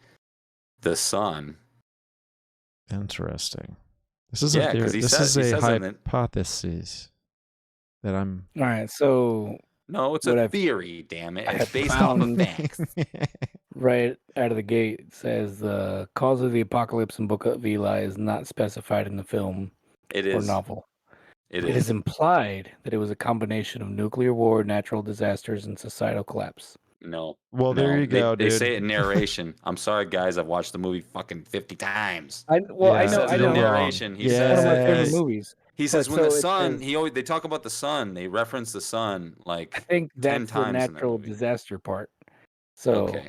the sun. Interesting. This is a theory. This is a hypothesis that I'm. All right, so no, it's a theory. Damn it! It's based on facts. Right out of the gate, it says the cause of the apocalypse in Book of Eli is not specified in the film or novel. It is implied that it was a combination of nuclear war, natural disasters, and societal collapse. No. Well, there you go, dude. They say it in narration. I'm sorry, guys. I've watched the movie fucking 50 times. I know. In narration. He says one of my favorite movies. He says when the sun. They talk about the sun. They reference the sun like I think 10 that's times the natural disaster part. So okay.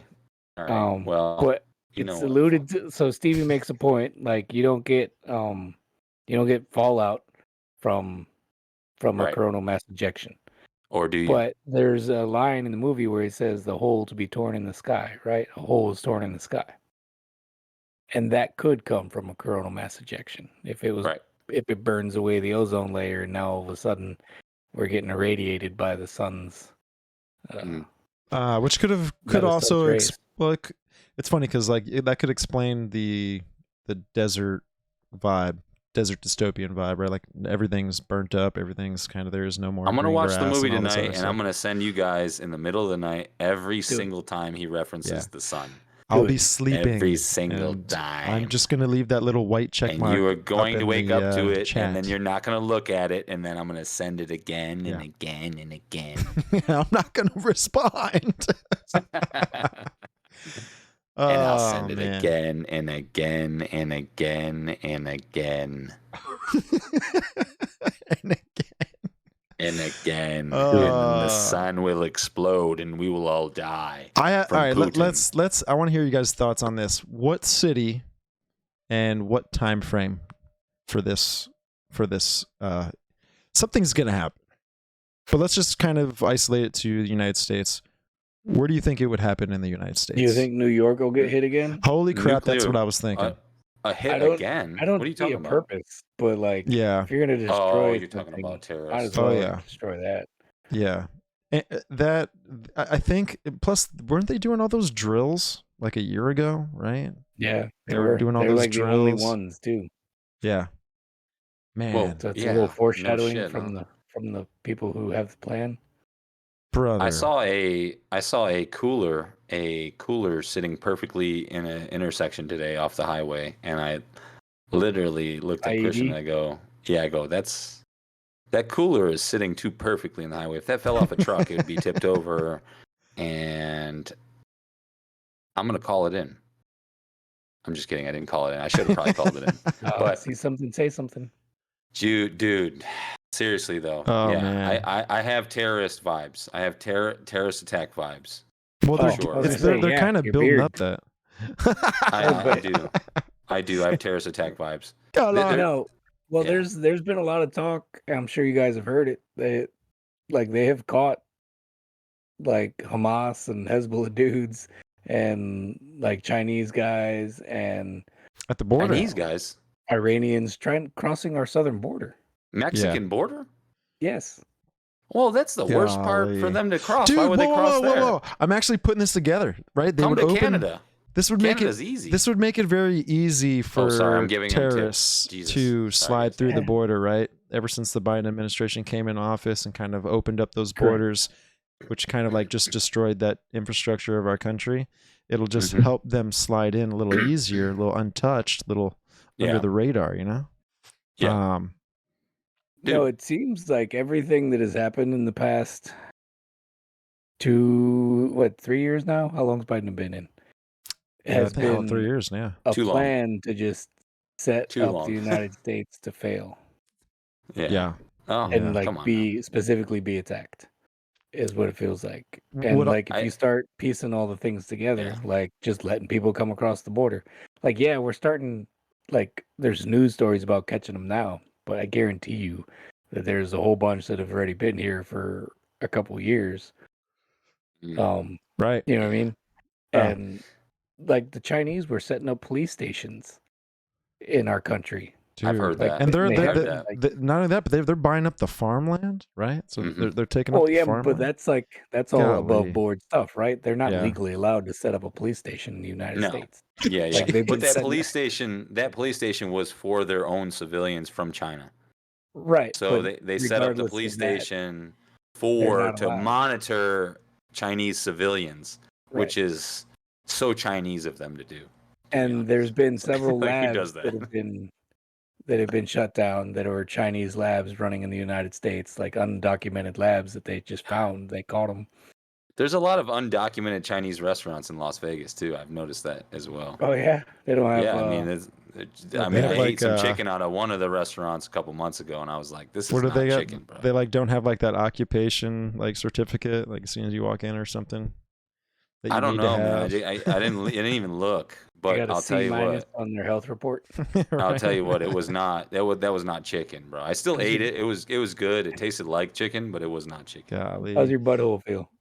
All right. Well, but it's alluded to. So Stevie makes a point. Like you don't get fallout from a coronal mass ejection. Or do you? But there's a line in the movie where he says the hole to be torn in the sky, right? A hole is torn in the sky. And that could come from a coronal mass ejection. If it burns away the ozone layer and now all of a sudden we're getting irradiated by the sun's which could also it's funny because like that could explain the desert vibe. Desert dystopian vibe, right? Like everything's burnt up, everything's kind of there's no more. I'm gonna watch the movie tonight, and I'm gonna send you guys in the middle of the night every single time he references the sun. I'll be sleeping every single time. I'm just gonna leave that little white check mark. And you are going to wake up to it, chat. and then you're not gonna look at it, and then I'm gonna send it again and again and again. I'm not gonna respond. And I'll send it again and again and again and again. And again. And again. And the sun will explode and we will all die. All right, let's I want to hear you guys' thoughts on this. What city and what time frame for this something's gonna happen. But let's just kind of isolate it to the United States. Where do you think it would happen in the United States? Do you think New York will get hit again? Holy crap, that's what I was thinking. A hit again? I don't what are you see talking a about? purpose, but like, if you're gonna destroy, you're talking about terrorists. Might as well destroy that. Yeah, and that I think. Plus, weren't they doing all those drills like a year ago? Right? Yeah, they were doing all those like drills. The only ones too. Yeah, man. Whoa, so it's a little foreshadowing from the people who have the plan. Brother. I saw a cooler sitting perfectly in an intersection today off the highway, and I literally looked at Christian and I go, that cooler is sitting too perfectly in the highway. If that fell off a truck, it would be tipped over, and I'm gonna call it in. I'm just kidding. I didn't call it in. I should have probably called it in. But see something, say something. Dude. Seriously though, man. I have terrorist vibes. I have terrorist attack vibes. Well, they're kind of building up that. I do. I have terrorist attack vibes. No, well, there's been a lot of talk. I'm sure you guys have heard it. They have caught like Hamas and Hezbollah dudes and like Chinese guys and at the border, Chinese guys, Iranians crossing our southern border. Mexican border? Yes. Well, that's the worst part for them to cross. Dude, why would they cross there? Whoa. I'm actually putting this together, right? Come to Canada. This would make it easy. This would make it very easy for terrorists to slide through the border, right? Ever since the Biden administration came in office and kind of opened up those borders, which kind of like just destroyed that infrastructure of our country, it'll just help them slide in a little easier, a little untouched, a little Yeah. the radar, you know? Yeah. No, it seems like everything that has happened in the past 3 years now? How long's Biden been in? I Has think 3 been years, yeah. a Too long. plan to just set Too up long. the United States to fail Yeah. Oh, and like come on. be attacked is what it feels like. What And I- like if you start piecing all the things together, like just letting people come across the border, like yeah, we're starting like there's news stories about catching them now, but I guarantee you that there's a whole bunch that have already been here for a couple years. Mm. Right. You know what I mean? Oh. And like the Chinese were setting up police stations in our country. Dude. I've heard that. And they're, They they're, have they're, like, not only that, but they're buying up the farmland, right? So Mhm. they're taking up well, the yeah, farmland. but that's all above Golly. board stuff, right? They're not Yeah. legally allowed to set up a police station in the United No. States. Yeah, yeah. Like, they've But been that police station was for their own civilians from China. Right. So but they set up the regardless police of that, station not to allowed. monitor Chinese civilians, Right. which is so Chinese of them to do. be And honest. there's been several Like, who labs does that? that have been shut down that are Chinese labs running in the United States, like undocumented labs that they just found. They caught them. There's a lot of undocumented Chinese restaurants in Las Vegas too. I've noticed that as well. Oh yeah, they don't have. Yeah, I mean, They I have, ate like, some chicken out of one of the restaurants a couple months ago, and I was like, "This is What do not they got? chicken, bro." They like don't have like that occupation like certificate like as soon as you walk in or something. That you I don't need know, to man. have. I didn't even look, they but got a I'll tell you C- what. on their health report. I'll tell you Right. what. It was not. That was not chicken, bro. I still ate it. It was good. It tasted like chicken, but it was not chicken. How's Golly. your butthole feel?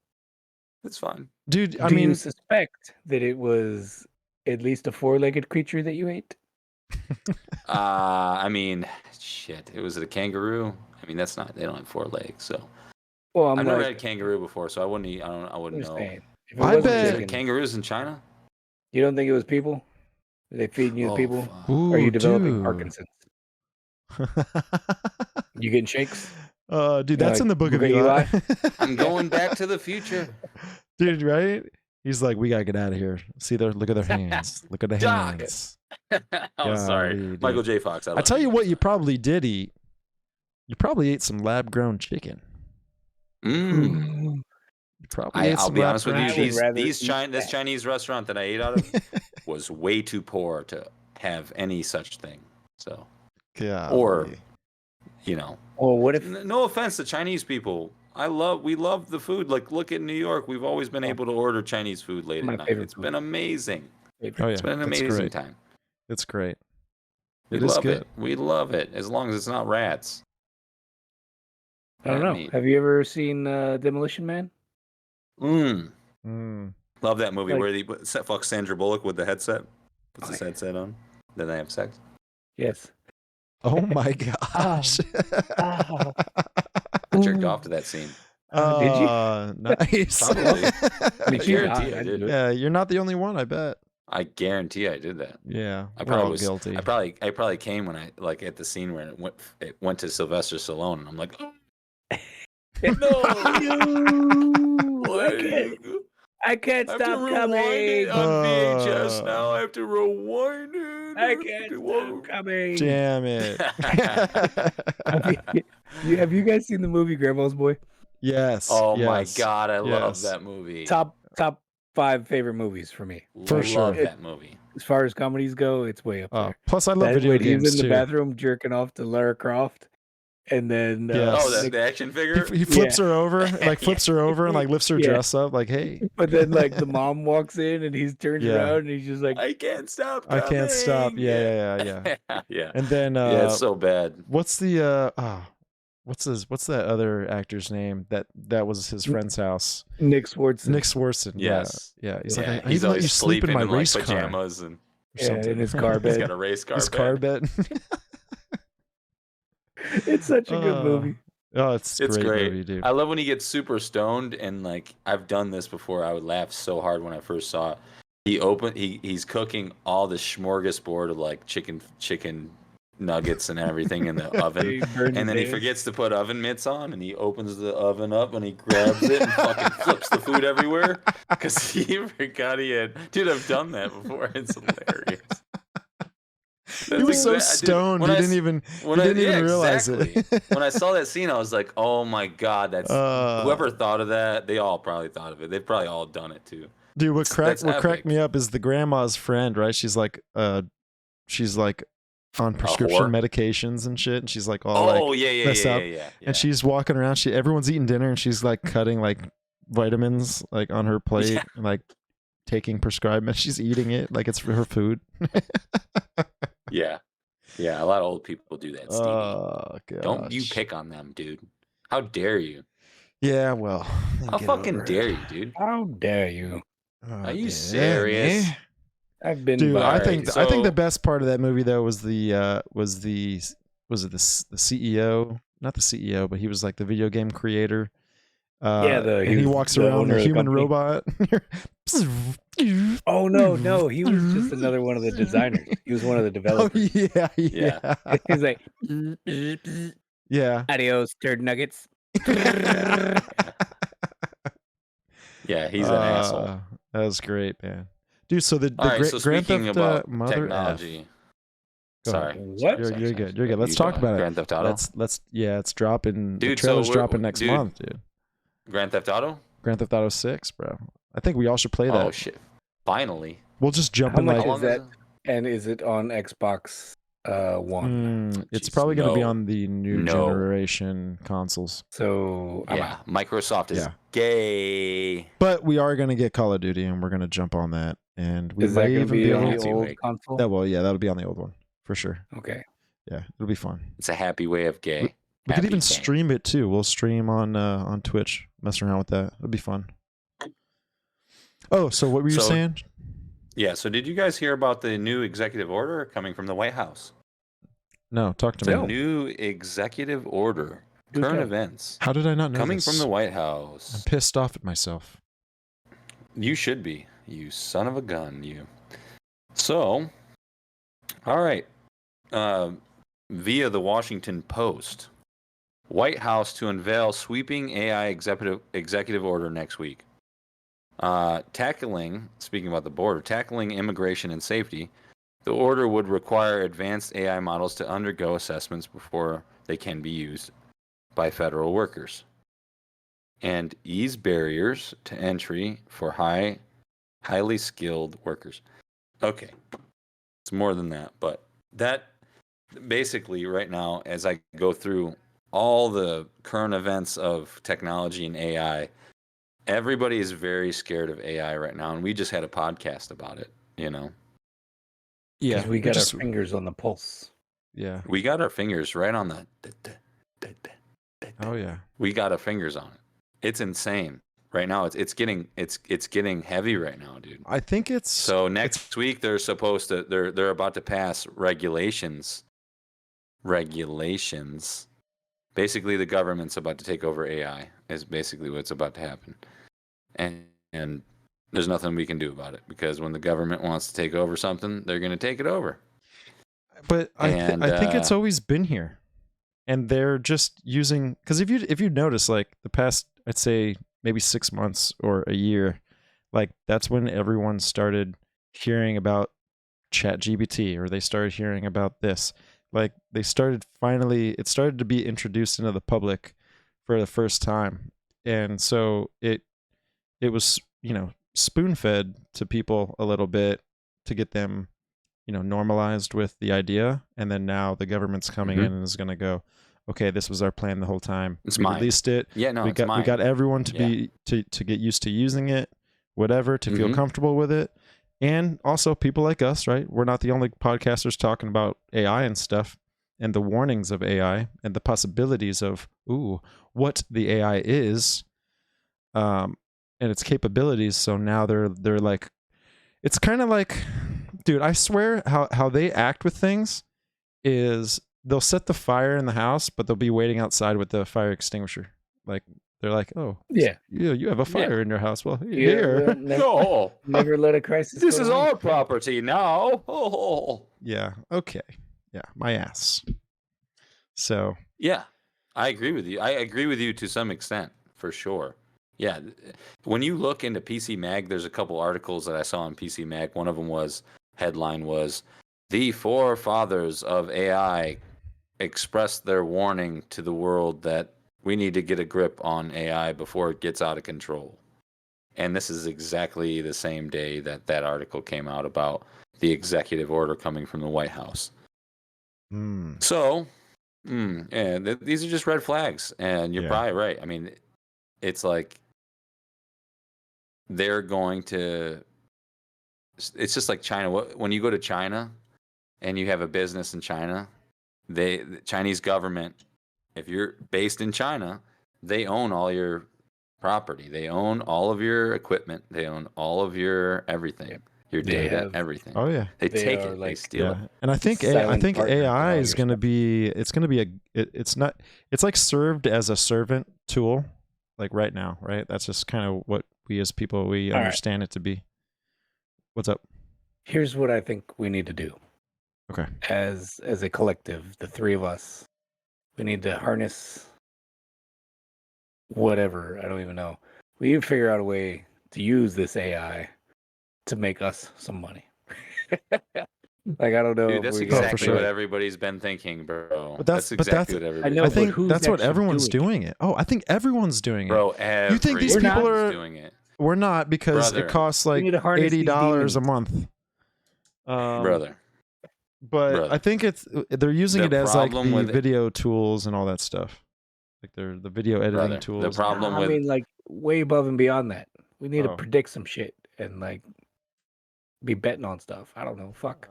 It's fine. Dude, I Do you mean, suspect that it was at least a four-legged creature that you ate? I mean, shit. It was a kangaroo. I mean, that's not. They don't have 4 legs, so Well, I'm I've like, never had kangaroo before, so I wouldn't. I I'm wouldn't just know. saying. If it I wasn't bet- Is it chicken, kangaroos in China? you don't think it was people? Are they feeding you the Oh, people? fuck. ooh, Are you developing dude. Parkinson's? You getting shakes? Dude, You're that's like, in the book of Book of Eli. I'm going back to the future. Dude, right? He's like, we gotta get out of here. See there, look at their hands. Look at the Doc. hands. I'm sorry, Golly, dude. Michael J. Fox. I tell you what, you probably did eat. You probably ate some lab-grown chicken. Mm. You probably ate I'll some be honest with you. I would rather This eat that. Chinese restaurant that I ate out of was way too poor to have any such thing. So, or you know, Well, what if? no offense to Chinese people. We love the food. Like, look at New York. We've always been able to order Chinese food late My at night. favorite It's food. been amazing. Oh yeah, It's been an that's amazing great. time. It's great. We It is love good. it. We love it as long as it's not rats. I don't know. mean, Have you ever seen Demolition Man? Mm. Love that movie Like- where he fucks Sandra Bullock with the headset. Puts his headset on. Then they have sex. Yes. Oh my gosh. Ah. I jerked off to that scene. Did you? Nice. Probably. I mean, I she's guarantee hot. I I'd did. do it. Yeah, you're not the only one, I bet. I guarantee I did that. Yeah, I we're all probably was guilty. I probably came when I like at the scene where it went to Sylvester Stallone, and I'm like, oh, no, I can't I have to stop rewind it coming. on VHS now. I have to rewind it. I can't stop coming. Damn it. Have you guys seen the movie Grandma's Boy? Yes. Oh my yes, god, I love yes. that movie. Top 5 favorite movies for me. For love sure. that movie. As far as comedies go, it's way up Oh, there. plus, I love video when games he's in the too. bathroom jerking off to Lara Croft, and then Yes. Oh, the action figure. He flips her over, like flips her over, and like lifts her Yeah. dress up, like, "Hey, but then like the mom walks in and he's turned Yeah. around and he's just like, I can't stop. I can't stop." coming. Yeah. yeah. And then, Yeah, it's so bad. what's the what's that other actor's name that was his friend's house? Nick Swartzen. Nick Swartzen. Yes. Yeah. He's Yeah, like, I he's even let always you sleep in my like race car. pajamas and or Yeah, something. in his car he's bed. got a race car. His bed. car bed. It's such a good movie. Oh, it's It's great, great. movie, dude. I love when he gets super stoned and like I've done this before. I would laugh so hard when I first saw it. He's cooking all the smorgasbord of like chicken nuggets and everything in the oven. And then he forgets to put oven mitts on, and he opens the oven up and he grabs it and fucking flips the food everywhere because he forgot he had. Dude, I've done that before. It's hilarious. He was so Dude, stoned. when He I didn't s- even when he I didn't even yeah, realize exactly. it. When I saw that scene, I was like, "Oh my god, that's Uh, whoever thought of that. They all probably thought of it. They've probably all done it too. Dude, That's what cracked epic. me up is the grandma's friend, right? She's like on A prescription whore. medications and shit, and she's like all Oh like yeah, yeah, messed yeah, yeah, up, yeah, yeah. and she's walking around. Everyone's eating dinner, and she's like cutting like vitamins like on her plate, Yeah. and like taking prescribed meds. She's eating it like it's for her food. Yeah. Yeah, a lot of old people do that, Stevie. Oh Don't you gosh. pick on them, dude. How dare you? Yeah, well, How get fucking over it. dare you, dude? How dare you? Are you Damn, serious? eh? I've been Dude, by. I Alright, think the so best part of that movie though was the CEO, not the CEO, but he was like the video game creator. Yeah, he And he was walks the around owner the of the human company. robot. Oh no, he was just another one of the designers. He was one of the Oh developers. yeah, Yeah. yeah, He's like, yeah. adios, turd nuggets. yeah, he's an asshole. That was great, man. Dude, so the All right, so Grand speaking Theft about Mother technology, F. Go ahead. sorry, What? You're good. You're good. You Let's talk go. about it. Grand Theft Auto. Let's yeah, it's dropping. The Dude, so trailer's dropping next dude, month, dude. Grand Theft Auto? Grand Theft Auto 6, bro. I think we all should play that. Oh shit! Finally. We'll just jump How in much like How long is that? is it? And is it on Xbox One? it's Jeez, probably going to be no. on the new No. generation consoles. So I'm Yeah, out. Microsoft is Yeah. gay. But we are going to get Call of Duty and we're going to jump on that. And we Is that may going to even be be on able the Happy old Wake. console? that'll be on the old one for sure. Okay. Yeah, it'll be fun. It's a happy way of gay. We could even Happy gay. stream it too. We'll stream on Twitch, mess around with that. It'll be fun. Oh, so what were you So- saying? Yeah. So, did you guys hear about the new executive order coming from the White House? No, talk to It's a me. new executive order. Who's Current that? events How did I not know coming this? from the White I'm House. pissed off at myself. You should be. You son of a gun. You. So, all right. Via the Washington Post, White House to unveil sweeping AI executive order next week. Speaking about the border, tackling immigration and safety, the order would require advanced AI models to undergo assessments before they can be used by federal workers and ease barriers to entry for highly skilled workers. Okay. It's more than that, but that basically right now, as I go through all the current events of technology and AI, everybody is very scared of AI right now, and we just had a podcast about it. Yeah, Because we got our fingers on the pulse. Yeah. We got our fingers right on the. Oh yeah. We got our fingers on it. It's insane right now. It's getting heavy right now, dude. I think it's So next week they're about to pass regulations. Basically, the government's about to take over AI. Is basically what's about to happen, and there's nothing we can do about it because when the government wants to take over something, they're going to take it over. But I think it's always been here, and they're just using because if you notice like the past, I'd say maybe 6 months or a year, like that's when everyone started hearing about ChatGPT or they started hearing about this. Like it started to be introduced into the public for the first time, and so it was spoon fed to people a little bit to get them normalized with the idea, and then now the government's coming in and is going to go, okay, this was our plan the whole time. It's We mine. released it. Yeah, no, we it's mine. got everyone to be to get used to using it, whatever, to feel comfortable with it. And also people like us, right? We're not the only podcasters talking about AI and stuff and the warnings of AI and the possibilities of what the AI is and its capabilities. So now they're like, it's kind of like, dude, I swear how they act with things is they'll set the fire in the house, but they'll be waiting outside with the fire extinguisher. Like they're like, oh Yeah. you have a fire in your house. Well, here. No, Never let a crisis. this go is to waste. our property now. Oh. Yeah. Okay. Yeah. My ass. So Yeah, I agree with you. I agree with you to some extent, for sure. Yeah, when you look into PC Mag, there's a couple articles that I saw on PC Mag. One of them headline was The forefathers of AI expressed their warning to the world that we need to get a grip on AI before it gets out of control. And this is exactly the same day that that article came out about the executive order coming from the White House. So, yeah, these are just red flags. And you're probably right. I mean, it's like they're going to, it's just like China. When you go to China and you have a business in China, the Chinese government, if you're based in China, they own all your property. They own all of your equipment. They own all of your everything, your data, everything. Oh yeah, they take it. They steal it. And I think AI is going to be. It's going to be it's not. It's like served as a servant tool, like right now, right? That's just kind of what we as people we understand it to be. What's up? Here's what I think we need to do. Okay. As a collective, the three of us, we need to harness whatever. I don't even know. We need to figure out a way to use this AI to make us some money. Like, I don't know. Dude, that's exactly what everybody's been thinking, bro. But that's exactly what everybody's I think that's what everyone's doing it. Oh, I think everyone's doing it. Bro, you think these people are doing it? We're not, because it costs like $80 a month. Brother. But I think they're using it as like the video tools and all that stuff. Like they're the video editing tools. The problem I mean, like, way above and beyond that. We need to predict some shit and like be betting on stuff. I don't know. Fuck.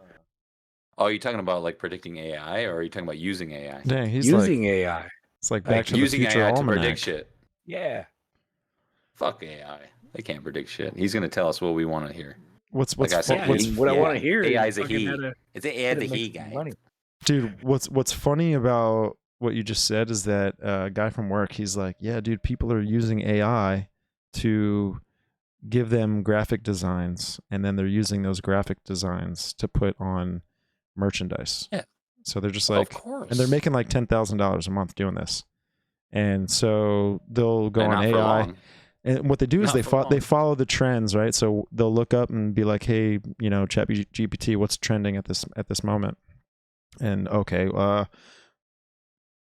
Oh, are you talking about like predicting AI, or are you talking about using AI? Dang, he's using AI. It's like Back to the Future using AI to Almanac. predict shit. Yeah. Fuck AI. They can't predict shit. He's gonna tell us what we want to hear. What I want to hear. AI's a he. It's an AI the he guy. Money. Dude, what's funny about what you just said is that a guy from work, he's like, yeah, dude, people are using AI to give them graphic designs, and then they're using those graphic designs to put on merchandise. Yeah. So they're just like, and they're making like $10,000 a month doing this. And so they'll go on AI. And what they do is they follow the trends, right? So they'll look up and be like, hey, you know, ChatGPT, what's trending at this moment? And okay,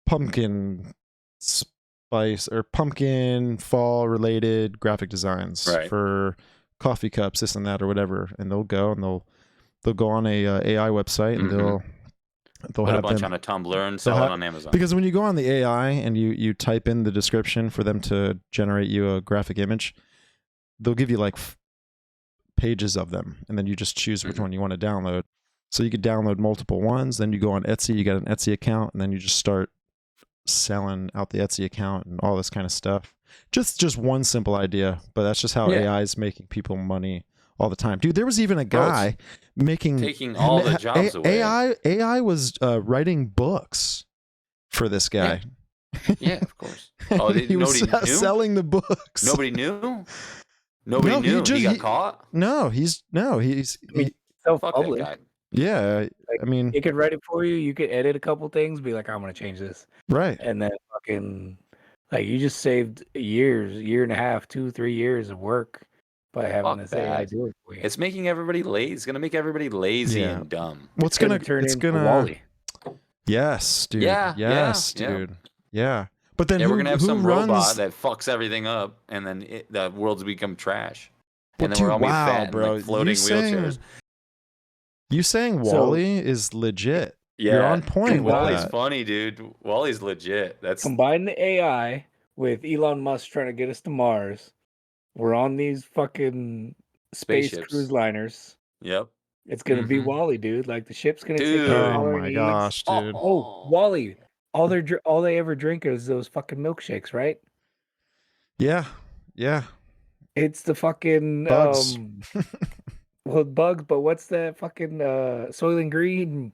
pumpkin spice or pumpkin fall related graphic designs for coffee cups, this and that or whatever. And they'll go on a AI website, and they'll put have a bunch them, on a Tumblr and sell it on Amazon. Because when you go on the AI and you type in the description for them to generate you a graphic image, they'll give you like pages of them, and then you just choose which one you want to download. So you could download multiple ones, then you go on Etsy, you got an Etsy account, and then you just start selling out the Etsy account and all this kind of stuff. Just one simple idea, but that's just how AI is making people money all the time. Dude, there was even a guy taking all the jobs away. AI was writing books for this guy. Yeah, of course. Oh, he was selling the books. Nobody knew. Nobody knew. He got caught. He's self-published. Yeah, like, I mean, he could write it for you. You could edit a couple things, be like, I'm gonna change this, right? And then fucking, like, you just saved year and a half, 2-3 years of work by having this AI do it for you. It's making everybody lazy. It's gonna make everybody lazy and dumb. It's gonna Wall-E. Yes, dude. Yes, dude. Yeah. But then we're gonna have some robot that fucks everything up, and then the world's become trash. And then we're all fat bro. And, like, floating wheelchairs. You saying Wall-E is legit? Yeah, you're on point. Wall-E's funny, dude. Wall-E's legit. That's combine the AI with Elon Musk trying to get us to Mars. We're on these fucking space cruise liners. Yep. It's gonna be Wall-E, dude. Like, the ship's gonna take Oh my gosh, dude. Oh, Wall-E. All they ever drink is those fucking milkshakes, right? Yeah. It's the fucking bugs. Well, bugs, but what's that fucking Soylent Green?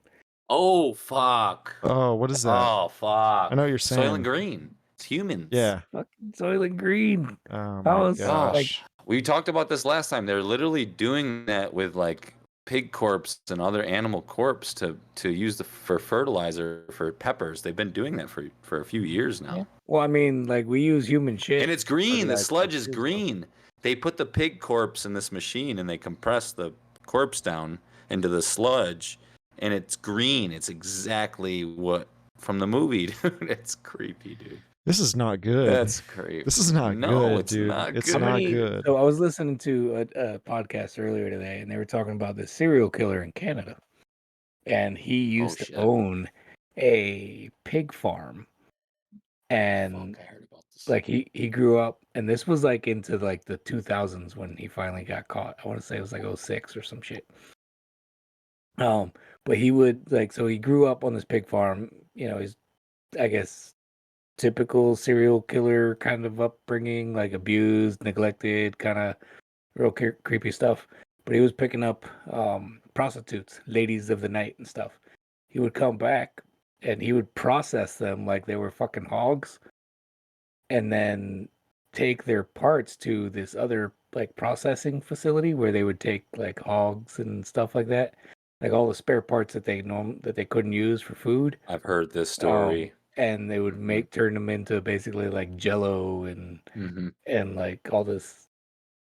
Oh fuck. Oh, what is that? Oh fuck. I know what you're saying. Soylent Green. It's humans. Yeah. Fucking Soylent Green. Oh my gosh. We talked about this last time. They're literally doing that with like pig corpse and other animal corpse to use for fertilizer for peppers. They've been doing that for a few years now. Yeah. Well, I mean, like, we use human shit. And it's green. The sludge is green. They put the pig corpse in this machine and they compress the corpse down into the sludge, and it's green. It's exactly what from the movie, dude. It's creepy, dude. This is not good. That's creepy. This is not No, good, it's dude. not It's good. not good. So I was listening to a podcast earlier today, and they were talking about this serial killer in Canada, and he used to shit. own a pig farm, and Fuck, I heard about this. like he grew up, and this was like into like the 2000s when he finally got caught. I want to say it was like 06 or some shit. But he would like, so he grew up on this pig farm. You know, he's, I guess, typical serial killer kind of upbringing, like abused, neglected, kind of real creepy stuff. But he was picking up prostitutes, ladies of the night and stuff. He would come back and he would process them like they were fucking hogs, and then take their parts to this other like processing facility where they would take like hogs and stuff like that, like all the spare parts that they couldn't use for food. I've heard this story. And they would turn them into basically like Jello and like all this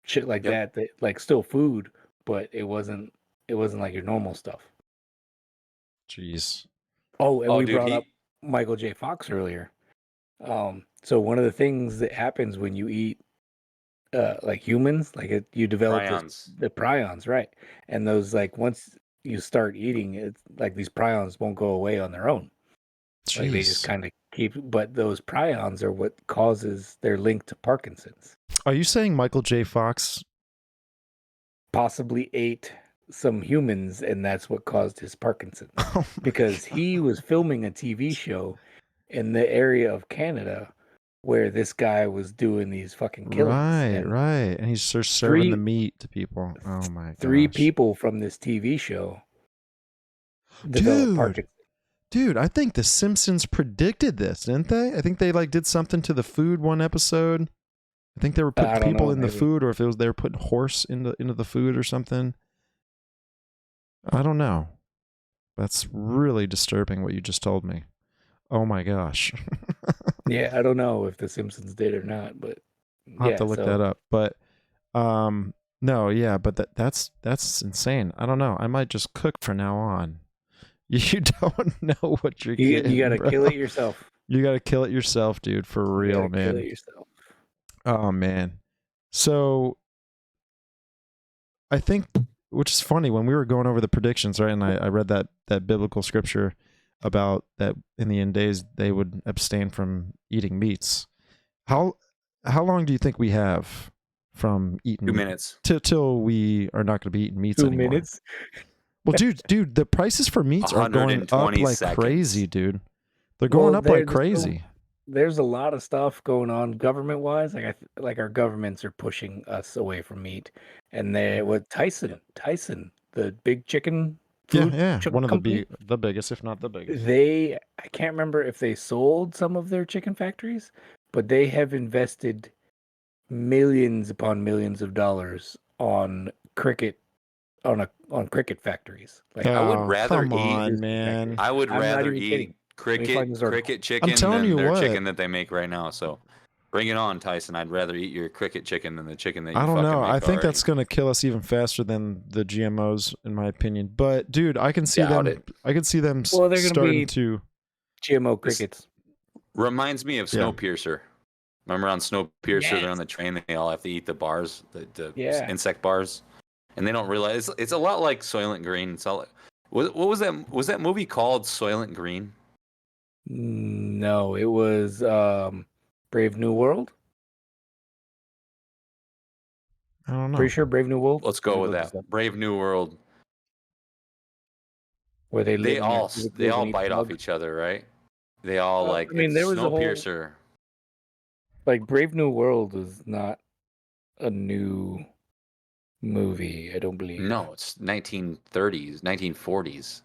shit like that like still food, but it wasn't like your normal stuff. Jeez. Oh, and we dude, brought up Michael J. Fox earlier. So one of the things that happens when you eat like humans, like you develop the prions, right? And those, like, once you start eating, it's like these prions won't go away on their own. Jeez. Like they just kind of keep, but those prions are what causes their link to Parkinson's. Are you saying Michael J. Fox Possibly ate some humans, and that's what caused his Parkinson's. Oh because he was filming a TV show in the area of Canada where this guy was doing these fucking killings. Right. And he's just serving the meat to people. Oh my god. 3 people from this TV show developed Parkinson's. Dude, I think the Simpsons predicted this, didn't they? I think they like did something to the food one episode. I think they were putting people in the food, or if it was they were putting horse into the food or something. I don't know. That's really disturbing what you just told me. Oh my gosh. Yeah, I don't know if the Simpsons did or not, but I'll have to look that up. But no, yeah, but that's insane. I don't know. I might just cook from now on. You don't know what you're getting. You gotta kill it yourself. You gotta kill it yourself, dude, for real, man. Kill it yourself. Oh man. So I think, which is funny, when we were going over the predictions, right? And I read that biblical scripture about that in the end days they would abstain from eating meats. How long do you think we have from eating 2 minutes till we are not going to be eating meats 2 anymore? minutes. Well, dude, the prices for meats are going up like crazy, dude. They're going up like crazy. There's a lot of stuff going on government wise. Like our governments are pushing us away from meat, and they with Tyson, the big chicken food, one of company, the biggest, if not the biggest. I can't remember if they sold some of their chicken factories, but they have invested millions upon millions of dollars on cricket factories. Like, I would rather come on, man. I would rather eat kidding. cricket chicken than their chicken that they make right now. So bring it on, Tyson. I'd rather eat your cricket chicken than the chicken that you fucking make I don't know. I think already. that's going to kill us even faster than the GMOs, in my opinion. But dude, I can see them. I can see them starting to GMO crickets. Reminds me of Snowpiercer. Remember on Snowpiercer, they're on the train. They all have to eat the bars, the insect bars, and they don't realize it's a lot like Soylent Green. It's all. What was that? Was that movie called Soylent Green? No, it was Brave New World. I don't know. Pretty sure Brave New World. Let's go with that. Brave New World. Where they all bite off each other, right? They all like. I mean, there was Snowpiercer. Like Brave New World was not a new movie, I don't believe. No, it's 1930s, 1940s,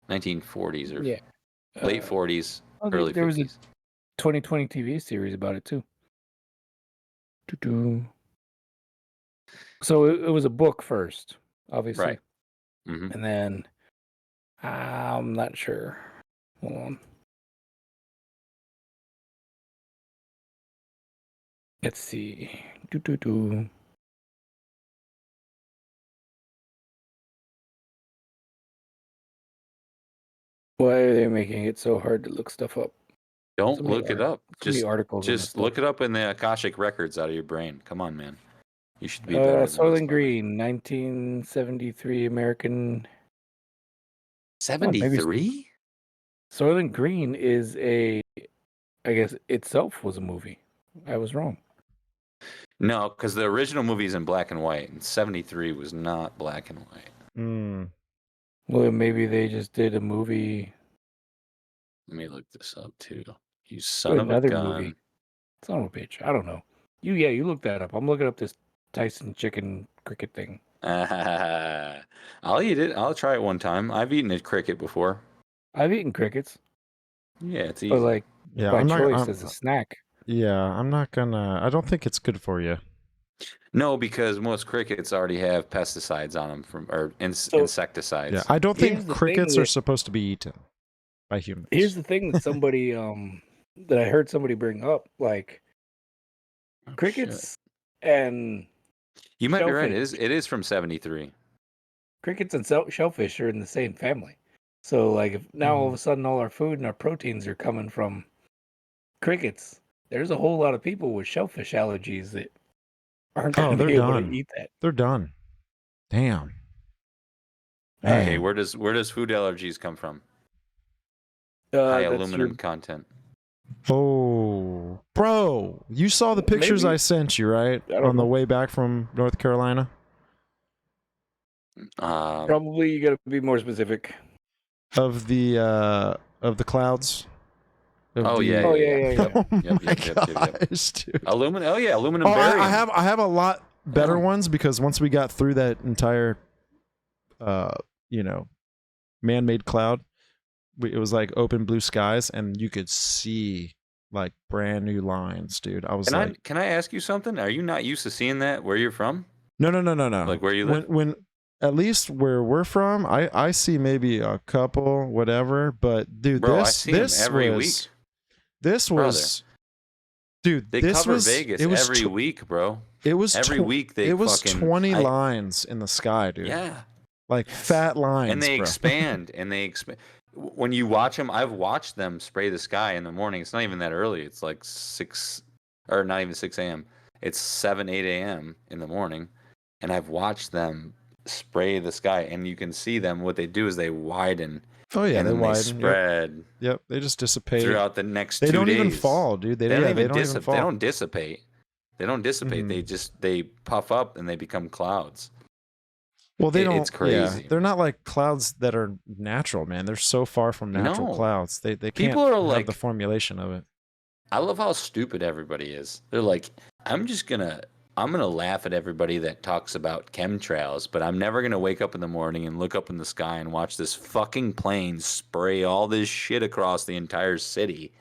1940s or late 40s, early 50s. There was a 2020 TV series about it too. So it was a book first, obviously, right? Mm-hmm. And then I'm not sure. Hold on. Let's see. Why are they making it so hard to look stuff up? Don't So many look it up. So many articles on this Just look stuff. it up in the Akashic records out of your brain. Come on, man. You should be better than this. Soylent Green, 1973 American. Oh, maybe 73? Soylent Green is I guess itself was a movie. I was wrong. No, because the original movie is in black and white, and 73 was not black and white. Mm. Well, maybe they just did a movie. Let me look this up too. You son of a Another gun. movie. Son of a bitch. I don't know. You look that up. I'm looking up this Tyson chicken cricket thing. I'll eat it. I'll try it one time. I've eaten a cricket before. I've eaten crickets, Yeah, it's easy. but like Yeah, by I'm not. choice as a snack. Yeah, I'm not gonna. I don't think it's good for you. No, because most crickets already have pesticides on them or insecticides. Yeah, I don't Here's think the crickets thing are that- supposed to be eaten by humans. Here's the thing that somebody that I heard somebody bring up, like Oh, crickets shit. and You might be right. shellfish. It is from 73. Crickets and shellfish are in the same family. So like if now all of a sudden all our food and our proteins are coming from crickets, there's a whole lot of people with shellfish allergies that aren't going to they're be able done. to eat that. They're done. Damn. Okay, Man. where does food allergies come from? High That's aluminum content. Oh, bro, you saw the pictures Maybe- I sent you, right? I don't On the know. way back from North Carolina Probably you got to be more specific. of the clouds. Of Oh, the- yeah. Oh yeah. Oh my Yep. gosh, dude. Aluminum. Oh yeah, aluminum Oh, barium. I have a lot better Yeah. ones because once we got through that entire, man-made cloud, it was like open blue skies, and you could see like brand new lines, dude. I was like, Can I ask you something? Are you not used to seeing that where you're from? no. Like where you live? When at least where we're from, I see maybe a couple, whatever. But dude, Bro, I this see 'em this every was week. this was, dude. They this cover was Vegas it was every week, bro. It was Every week they it was fucking 20 lines in the sky, dude. Yeah. Like fat lines, And they bro. expand and they expand. When you watch them, I've watched them spray the sky in the morning. It's not even that early. It's like 6 or not even 6 a.m. It's 7, 8 a.m. in the morning. And I've watched them spray the sky, and you can see them. What they do is they widen. Oh yeah, and they then widen. spread Yep, they just dissipate throughout the next They 2 don't days. even fall, dude. They don't even fall. They don't dissipate. They don't dissipate. Mhm. They puff up and they become clouds. Well, they don't. It's crazy. Yeah, they're not like clouds that are natural, man. They're so far from natural No. clouds. They can't People are have like- the formulation of it. I love how stupid everybody is. They're like, I'm gonna laugh at everybody that talks about chemtrails, but I'm never gonna wake up in the morning and look up in the sky and watch this fucking plane spray all this shit across the entire city,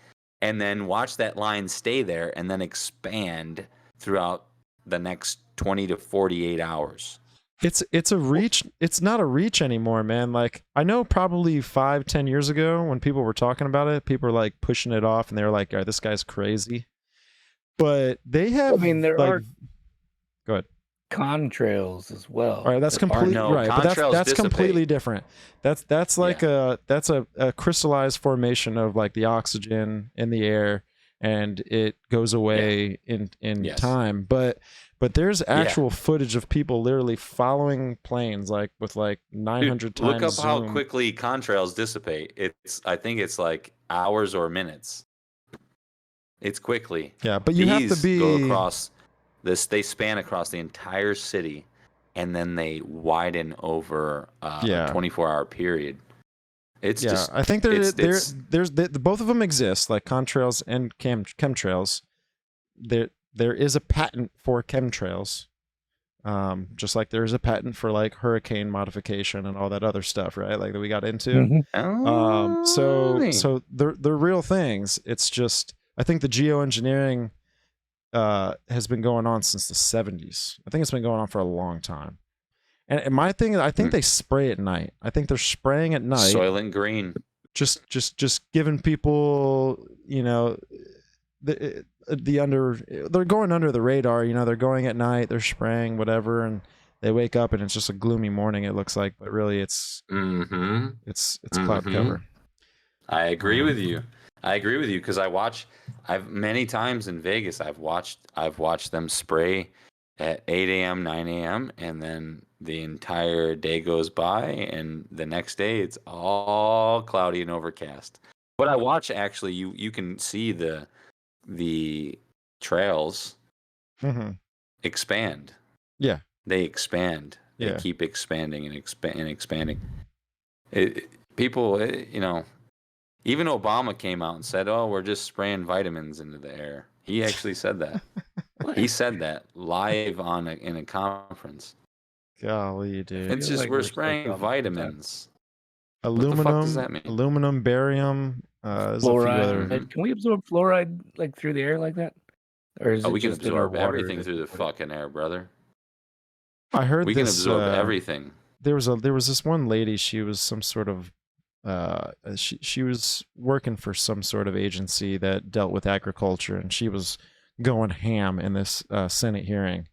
and then watch that line stay there and then expand throughout the next 20 to 48 hours. It's a reach. It's not a reach anymore, man. Like I know probably 5-10 years ago when people were talking about it, people were like pushing it off, and they were like, "All right, this guy's crazy." But they have. I mean, there like, are Go ahead. contrails as well. All right, that's that completely No, right, but contrails that's completely dissipate. different. That's like a crystallized formation of like the oxygen in the air, and it goes away in Yes. time. But there's actual footage of people literally following planes like with like 900 Dude, look times up how zoom. quickly contrails dissipate. I think it's like hours or minutes. It's quickly. Yeah, but you have to These be go across this. They span across the entire city, and then they widen over a 24-hour period. It's just. I think it's- there's both of them exist, like contrails and chemtrails. There is a patent for chemtrails, just like there's a patent for like hurricane modification and all that other stuff, right? Like that we got into. Mhm. So they're real things. It's just I think the geoengineering has been going on since the 70s. I think it's been going on for a long time. And my thing, I think they spray at night. I think they're spraying at night. Soylent Green. Just giving people, they're going under the radar. They're going at night. They're spraying whatever, and they wake up and it's just a gloomy morning. It looks like, but really it's Mm-hmm. it's cloud cover. I agree with you. I agree with you because I've many times in Vegas. I've watched them spray at 8 a.m., 9 a.m., and then the entire day goes by, and the next day it's all cloudy and overcast. But I watch actually. You can see the trails Mm-hmm. expand. Yeah. They expand. They Yeah. keep expanding and expanding. People, even Obama came out and said, "Oh, we're just spraying vitamins into the air." He actually said that. He said that live in a conference. Golly, I dude. It's feel just like we're we're still spraying talking sometimes. vitamins. What the fuck does that mean? Aluminum, barium. There's a few other. Mhm. Can we absorb fluoride like through the air like that, or is Oh, it we can just in our absorb water? everything through the fucking air, brother. I heard We can this. absorb everything. There was this one lady. She was some sort of. She was working for some sort of agency that dealt with agriculture, and she was going ham in this Senate hearing,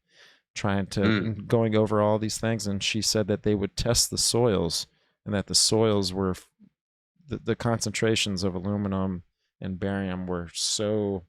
going over all these things. And she said that they would test the soils, and that the soils were the concentrations of aluminum and barium were so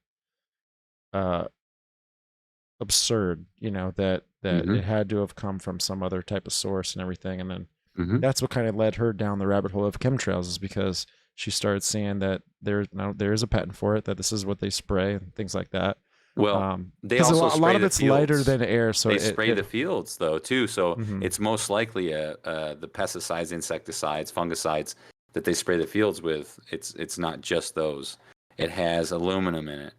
absurd, that Mm-hmm. it had to have come from some other type of source and everything. And then Mm-hmm. that's what kind of led her down the rabbit hole of chemtrails, is because she started seeing that there is a patent for it, that this is what they spray and things like that. Well, they Because also a spray lot of the it's lighter fields. than air, so They spray the fields though too, so Mhm. it's most likely the pesticides, insecticides, fungicides that they spray the fields with. It's not just those. It has aluminum in it,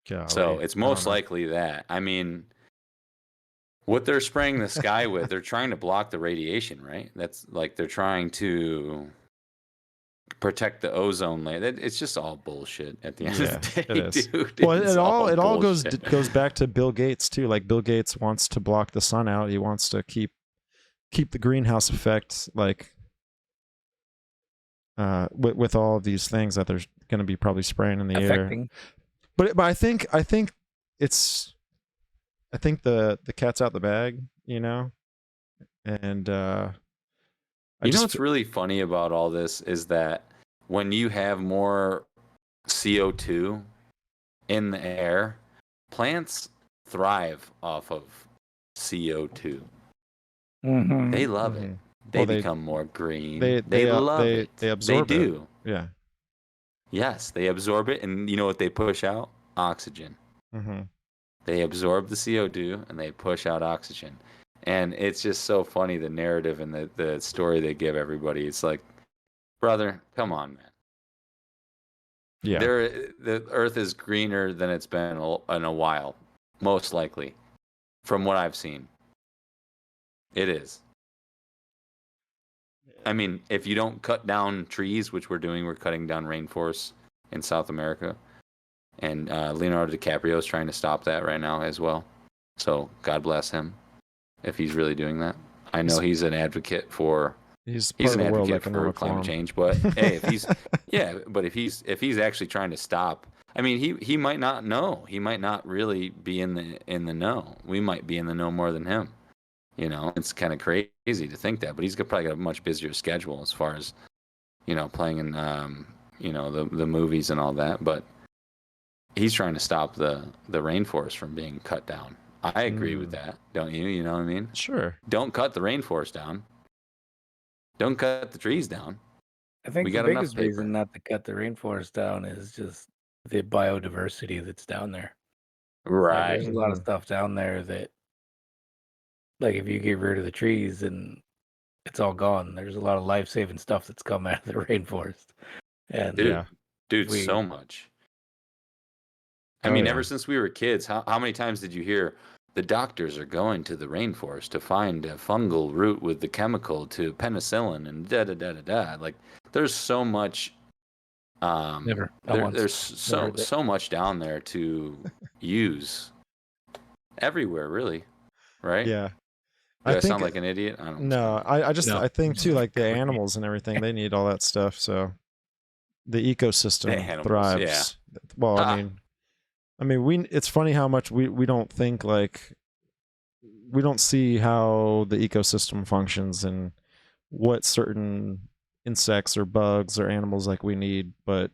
so Golly, it's I don't most know. likely that. I mean, what they're spraying the sky with, they're trying to block the radiation, right? That's like they're trying to protect the ozone layer. It's just all bullshit at the end Yeah, of the day, it is. dude. Well, It's all it all bullshit. goes back to Bill Gates too. Like, Bill Gates wants to block the sun out. He wants to keep the greenhouse effect, like, with all of these things that there's going to be probably spraying in the air. Affecting. But I think it's the cat's out the bag, and You know what's really funny about all this is that when you have more CO2 in the air, plants thrive off of CO2. Mm-hmm. They love it. They Well, become more green. they love it. They absorb They do. it. Yeah. Yes, they absorb it, and you know what they push out? Oxygen. Mm-hmm. They absorb the CO2 and they push out oxygen. And it's just so funny, the narrative and the story they give everybody. It's like, brother, come on, man. Yeah. The Earth is greener than it's been in a while, most likely, from what I've seen. It is. I mean, if you don't cut down trees, which we're doing, we're cutting down rainforests in South America. And Leonardo DiCaprio is trying to stop that right now as well. So God bless him if he's really doing that. I know he's an advocate for He's an of the World advocate for Economic climate Forum. change, but hey, if he's actually trying to stop, I mean, he might not know. He might not really be in the know. We might be in the know more than him. It's kind of crazy to think that, but he's probably got a much busier schedule as far as playing in the movies and all that. But he's trying to stop the rainforest from being cut down. I agree with that, don't you? You know what I mean? Sure. Don't cut the rainforest down. Don't cut the trees down. I think We the got enough biggest paper. reason not to cut the rainforest down is just the biodiversity that's down there. Like, Right. there's a lot of stuff down there that, like, if you get rid of the trees, then it's all gone. There's a lot of life-saving stuff that's come out of the rainforest. And Dude, so much. I mean, ever since we were kids, how many times did you hear the doctors are going to the rainforest to find a fungal root with the chemical to penicillin and da da da da da? Like, there's so much. Never. There's so much down there to use. Everywhere, really, right? Yeah. Do I sound like an idiot? I don't know. I think too, like, the animals and everything, they need all that stuff. So the ecosystem thrives. Yeah. Well, I mean, it's funny how much we don't think, like, we don't see how the ecosystem functions and what certain insects or bugs or animals like we need, but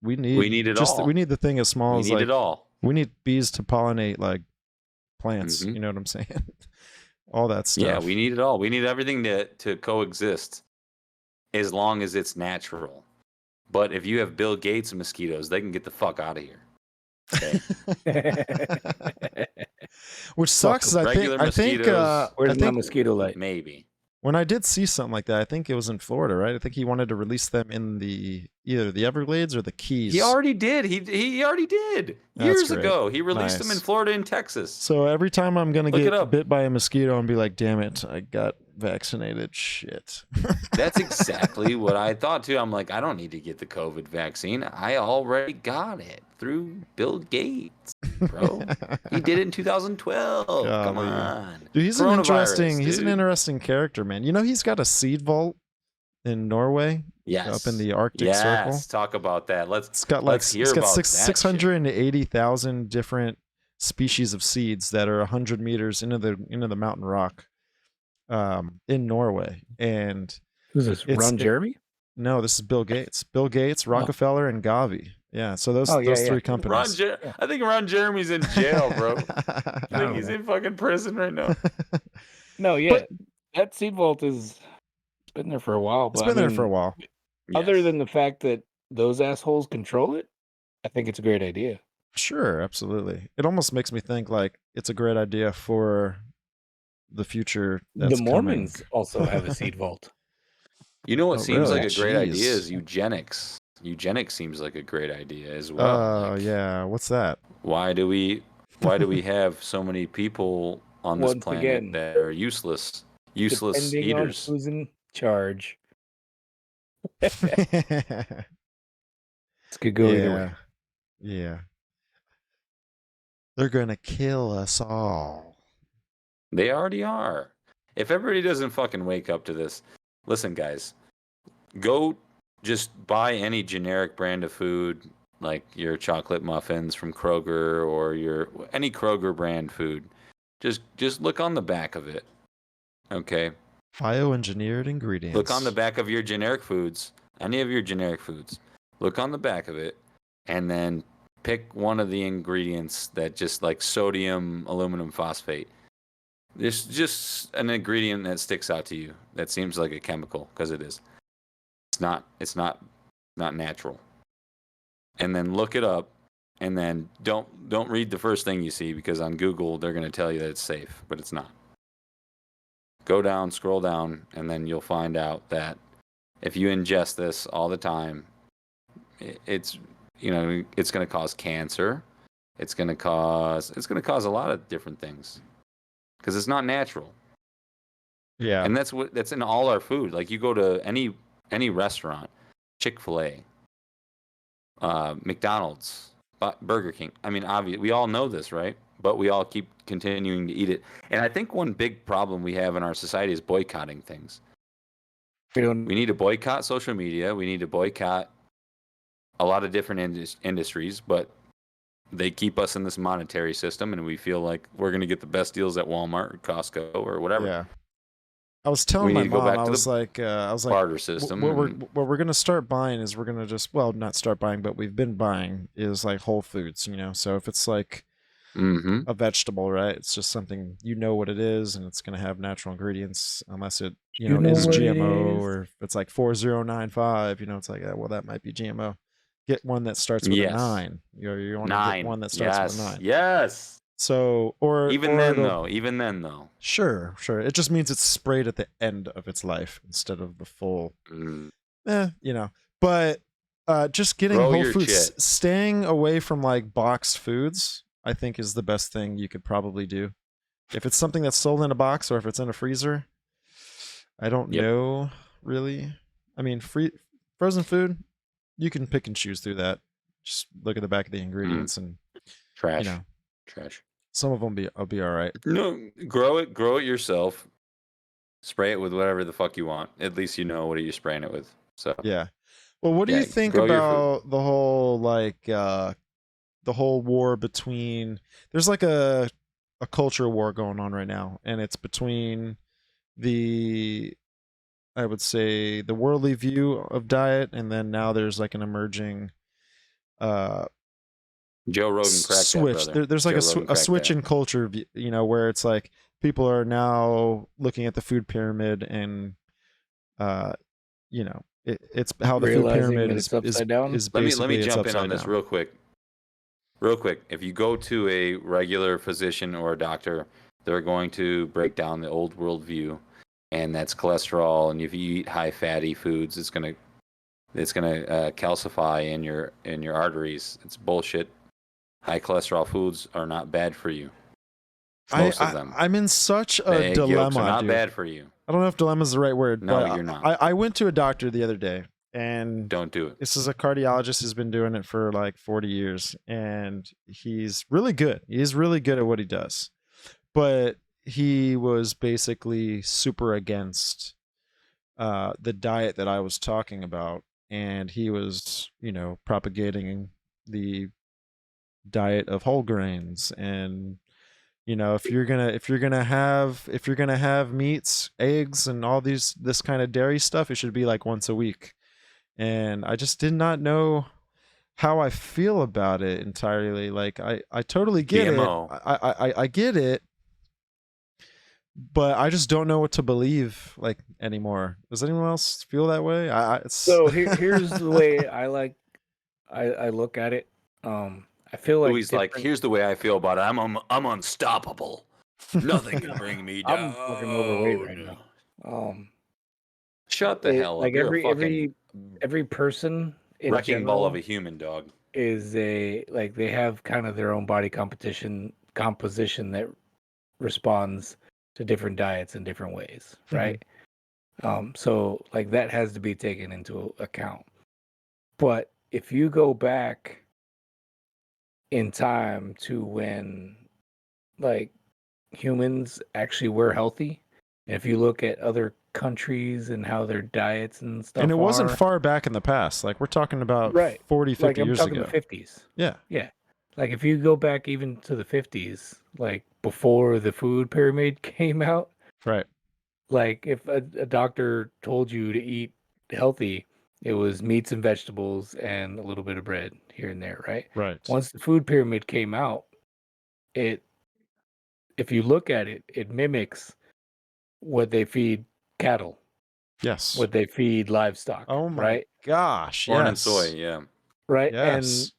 we We need it all. we need the thing as small We as need like it all. we need bees to pollinate like plants. Mhm. You know what I'm saying? All that stuff. Yeah, we need it all. We need everything to coexist as long as it's natural. But if you have Bill Gates mosquitoes, they can get the fuck out of here. Okay. Which sucks. Is Regular mosquitoes. Where's my mosquito light? Maybe. When I did see something like that, I think it was in Florida, right? I think he wanted to release them in either the Everglades or the Keys. He already did. He already did years ago. He released them in Florida and Texas. So every time I'm gonna Look get bit by a mosquito and be like, "Damn it, I got vaccinated." Shit. That's exactly what I thought too. I'm like, I don't need to get the COVID vaccine. I already got it through Bill Gates, bro. He did it in 2012. Come on, dude. He's an interesting character, man. You know, he's got a seed vault in Norway. Yes, up in the Arctic Circle. Talk about that. It's got 680,000 different species of seeds that are 100 meters into the mountain rock, in Norway. And who's this? Ron Jeremy? No, this is Bill Gates. Bill Gates, Rockefeller, and Gavi. Yeah, so those three companies. I think Ron Jeremy's in jail, bro. I think he's in fucking prison right now. No, yeah, that seed vault is been there for a while. It's been there for a while. Other than the fact that those assholes control it, I think it's a great idea. Sure, absolutely. It almost makes me think like it's a great idea for the future. The Mormons also have a seed vault. You know what seems like a great idea is eugenics. Eugenics seems like a great idea as well. Oh, yeah. What's that? Why do we have so many people on this planet that are useless depending eaters? On who's in charge. This could go either way. Yeah. They're gonna kill us all. They already are. If everybody doesn't fucking wake up to this, listen, guys, go just buy any generic brand of food, like your chocolate muffins from Kroger or any Kroger brand food. Just look on the back of it. Okay. Bioengineered ingredients. Look on the back of your generic foods, any of your generic foods. Look on the back of it, and then pick one of the ingredients that just like sodium aluminum phosphate. There's just an ingredient that sticks out to you that seems like a chemical, because it is. It's not natural. And then look it up, and then don't read the first thing you see, because on Google they're going to tell you that it's safe, but it's not. Go down, scroll down, and then you'll find out that if you ingest this all the time, it's going to cause cancer. It's going to cause a lot of different things, because it's not natural. Yeah. And that's in all our food. Like you go to any restaurant, Chick-fil-A, McDonald's, Burger King. I mean, obviously, we all know this, right? But we all keep continuing to eat it. And I think one big problem we have in our society is boycotting things. We need to boycott social media. We need to boycott a lot of different industries, but they keep us in this monetary system, and we feel like we're going to get the best deals at Walmart or Costco or whatever. Yeah. I was telling my mom, I was like, barter system. What we're gonna start buying is we're gonna not start buying, but we've been buying is like Whole Foods, So if it's like a vegetable, right? It's just something what it is, and it's gonna have natural ingredients, unless it is GMO, or if it's like 4095. It's like that might be GMO. Get one that starts with a 9. You want to get one that starts with a 9. Yes. So, even then though. Sure. It just means it's sprayed at the end of its life instead of the full. But just getting whole foods, staying away from like boxed foods, I think is the best thing you could probably do. If it's something that's sold in a box or if it's in a freezer, I don't know really. I mean, frozen food, you can pick and choose through that. Just look at the back of the ingredients and trash. Trash. Some of them will be all right. No, grow it yourself. Spray it with whatever the fuck you want. At least what are you spraying it with. So yeah. Well, what do you think about the whole the whole war between? There's like a culture war going on right now, and it's between the I would say, the worldly view of diet, and then now there's like an emerging uh Joe Rogan cracked that, switch. brother. There's like Joe Rogan a cracked switch that. in culture, where it's like people are now looking at the food pyramid, and uh, it's how the food Realizing pyramid that it's upside down. is Let me basically it's jump in on upside this down. real quick. If you go to a regular physician or a doctor, they're going to break down the old world view, and that's cholesterol. And if you eat high fatty foods, it's gonna calcify in your arteries. It's bullshit. High cholesterol foods are not bad for you. Most of them. I'm in such The a egg yolks are dilemma, not dude. bad for you. I don't know if dilemma is the right word, No, but you're not. I went to a doctor the other day, and Don't do it. this is a cardiologist who's been doing it for like 40 years, and he's really good. He's really good at what he does. But he was basically super against the diet that I was talking about, and he was, propagating the diet of whole grains, and if you're gonna have meats, eggs, and all this kind of dairy stuff, it should be like once a week. And I just did not know how I feel about it entirely. Like I totally get it. GMO. I get it, but I just don't know what to believe like anymore. Does anyone else feel that way? So here's the way I look at it. I feel like Louis like, here's the way I feel about it. I'm unstoppable. Nothing can bring me down. I'm fucking overweight right now. Shut the hell up. Like You're a fucking every person in wrecking ball of general a human, dog. is like they have kind of their own body composition that responds to different diets in different ways, right? So like that has to be taken into account. But if you go back in time to when like humans actually were healthy, and if you look at other countries and how their diets and stuff And it wasn't are, far back in the past. Like we're talking about right? 40, 50 Like I'm years talking ago. the 50s. Yeah. Yeah. Like if you go back even to the 50s, like before the food pyramid came out, Right. like if a doctor told you to eat healthy, it was meats and vegetables and a little bit of bread here and there, right? Right. Once the food pyramid came out, it if you look at it, it mimics what they feed cattle, Yes. what they feed livestock, Oh my right? gosh. Corn yes. and soy, yeah. Right? Yes.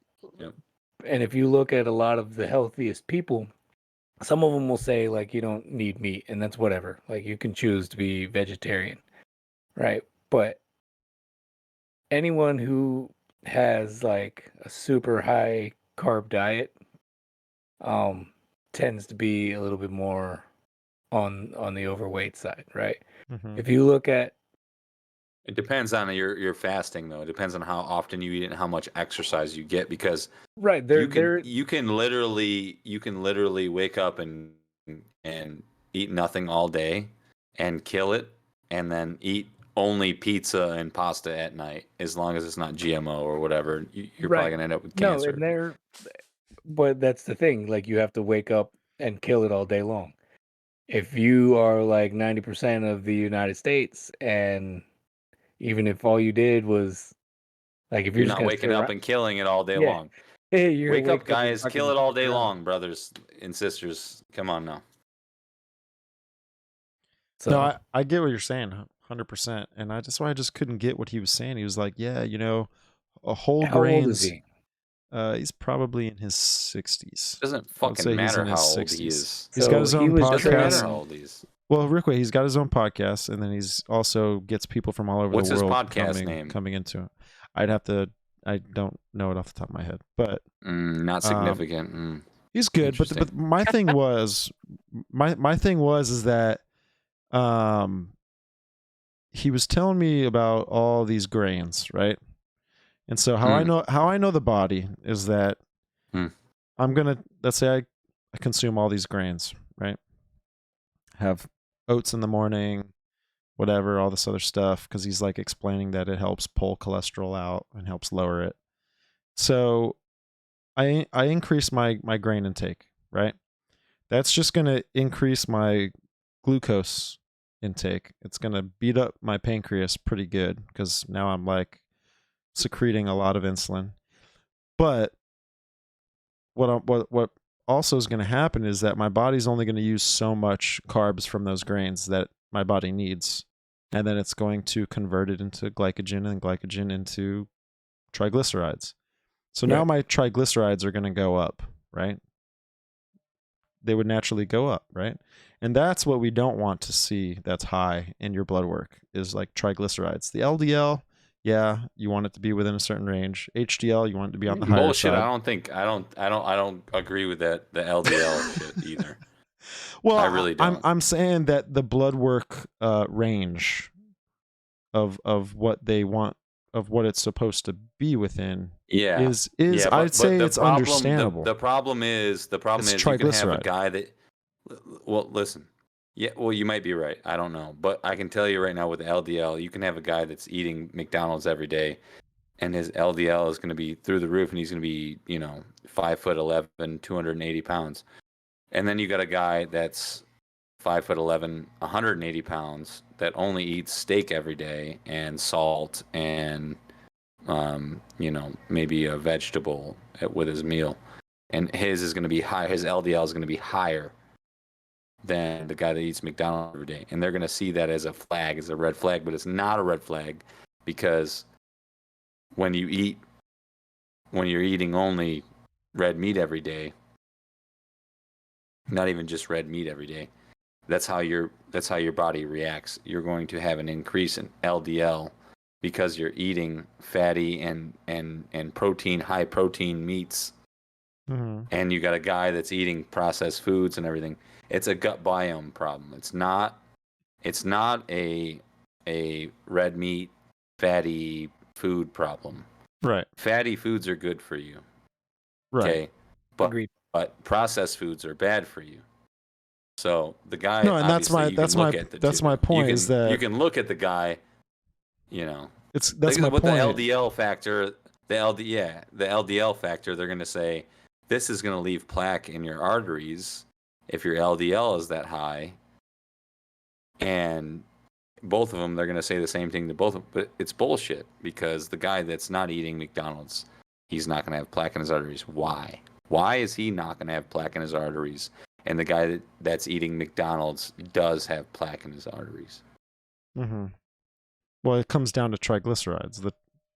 And if you look at a lot of the healthiest people, some of them will say like you don't need meat and that's whatever. Like you can choose to be vegetarian, right? But anyone who has like a super high carb diet um tends to be a little bit more on the overweight side, right? Mhm. If you look at It depends on your fasting though. It depends on how often you eat it and how much exercise you get because right, you can literally wake up and eat nothing all day and kill it and then eat only pizza and pasta at night as long as it's not GMO or whatever. You're probably right. gonna end up with No, cancer. and but that's the thing. Like you have to wake up and kill it all day long. If you are like 90% of the United States, and even if all you did was like, if you're You're just not gonna sit waking up around, and killing it all day yeah, long. hey, you're gonna Wake up, wake up and guys. Kill fucking it all day sit around. long, brothers and sisters. Come on now. No, So I get what you're saying, 100%. And that's why I just couldn't get what he was saying. He was like, yeah, a whole how old is grains. he? He's probably in his 60s. Doesn't I would say fucking he's matter in his how old 60s. he is. He's got So his he own was Doesn't matter podcast. how training. old he is. Well, real quick, he's got his own podcast, and then he's also gets people from all over What's the his world podcast name? coming into it. I don't know it off the top of my head, but Not significant. he's good. But Interesting. my thing was, my thing was is that he was telling me about all these grains, right? And so how I know the body is that Hmm. let's say I consume all these grains, right? Have oats in the morning, whatever, all this other stuff, because he's like explaining that it helps pull cholesterol out and helps lower it. So I increase my grain intake, right? That's just going to increase my glucose intake. It's going to beat up my pancreas pretty good because now I'm like secreting a lot of insulin. But what also is going to happen is that my body's only going to use so much carbs from those grains that my body needs, and then it's going to convert it into glycogen and glycogen into triglycerides. So now Right. my triglycerides are going to go up, right? They would naturally go up, right? And that's what we don't want to see that's high in your blood work is like triglycerides. The LDL, yeah, you want it to be within a certain range. HDL, you want it to be on the higher Bullshit. side. I don't agree with that. The LDL shit either. Well, I really don't. I'm saying that the blood work range of what they want of what it's supposed to be within Yeah. is Yeah, I'd say the it's problem, understandable. The problem is It's you can have a triglyceride. guy that. Well, listen. Yeah, well, you might be right. I don't know, but I can tell you right now with the LDL, you can have a guy that's eating McDonald's every day, and his LDL is going to be through the roof, and he's going to be 5'11", 280 pounds, and then you got a guy that's 5'11", 180 pounds that only eats steak every day and salt and maybe a vegetable with his meal, and his is going to be high. His LDL is going to be higher than the guy that eats McDonald's every day, and they're going to see that as a flag, as a red flag, but it's not a red flag because when you're eating only red meat every day, not even just red meat every day, that's how your body reacts. You're going to have an increase in LDL because you're eating fatty and protein, high protein meats, and you got a guy that's eating processed foods and everything. It's a gut biome problem. It's not a red meat fatty food problem. Right. Fatty foods are good for you. Right. Okay. Agreed. But processed foods are bad for you. So the guy, No, and that's my point is that you can look at the guy, that's my with point. the LDL factor, the LDL factor, they're going to say this is going to leave plaque in your arteries if your LDL is that high. And both of them, they're going to say the same thing to both of them, but it's bullshit because the guy that's not eating McDonald's, he's not going to have plaque in his arteries. Why? Why is he not going to have plaque in his arteries? And the guy that's eating McDonald's does have plaque in his arteries. Mm-hmm. Well, it comes down to triglycerides. Do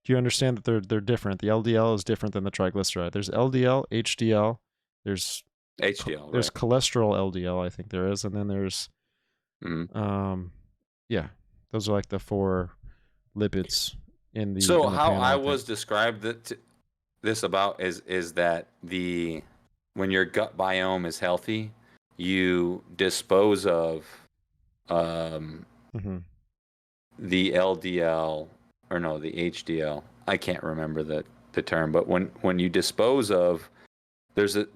you understand that they're different? The LDL is different than the triglyceride. There's LDL, HDL. There's HDL. There's right. cholesterol LDL, I think there is, and then there's yeah, those are like the 4 lipids in the. So in the how panel, I think. was described this about is that when your gut biome is healthy, you dispose of the LDL or no, the HDL. I can't remember the term, but when you dispose of, is it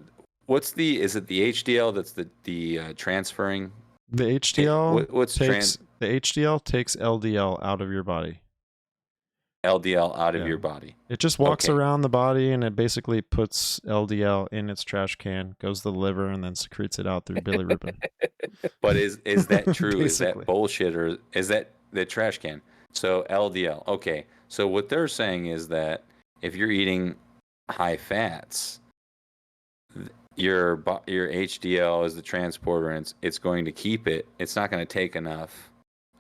the HDL that's the transferring? The HDL The HDL takes LDL out of your body. LDL out of your body. It just walks Okay. around the body and it basically puts LDL in its trash can, goes to the liver, and then secretes it out through bilirubin. But is that true? Is Basically. that bullshit, or is that the trash can? So LDL. Okay. So what they're saying is that if you're eating high fats, your HDL is the transporter, and it's going to keep it. It's not going to take enough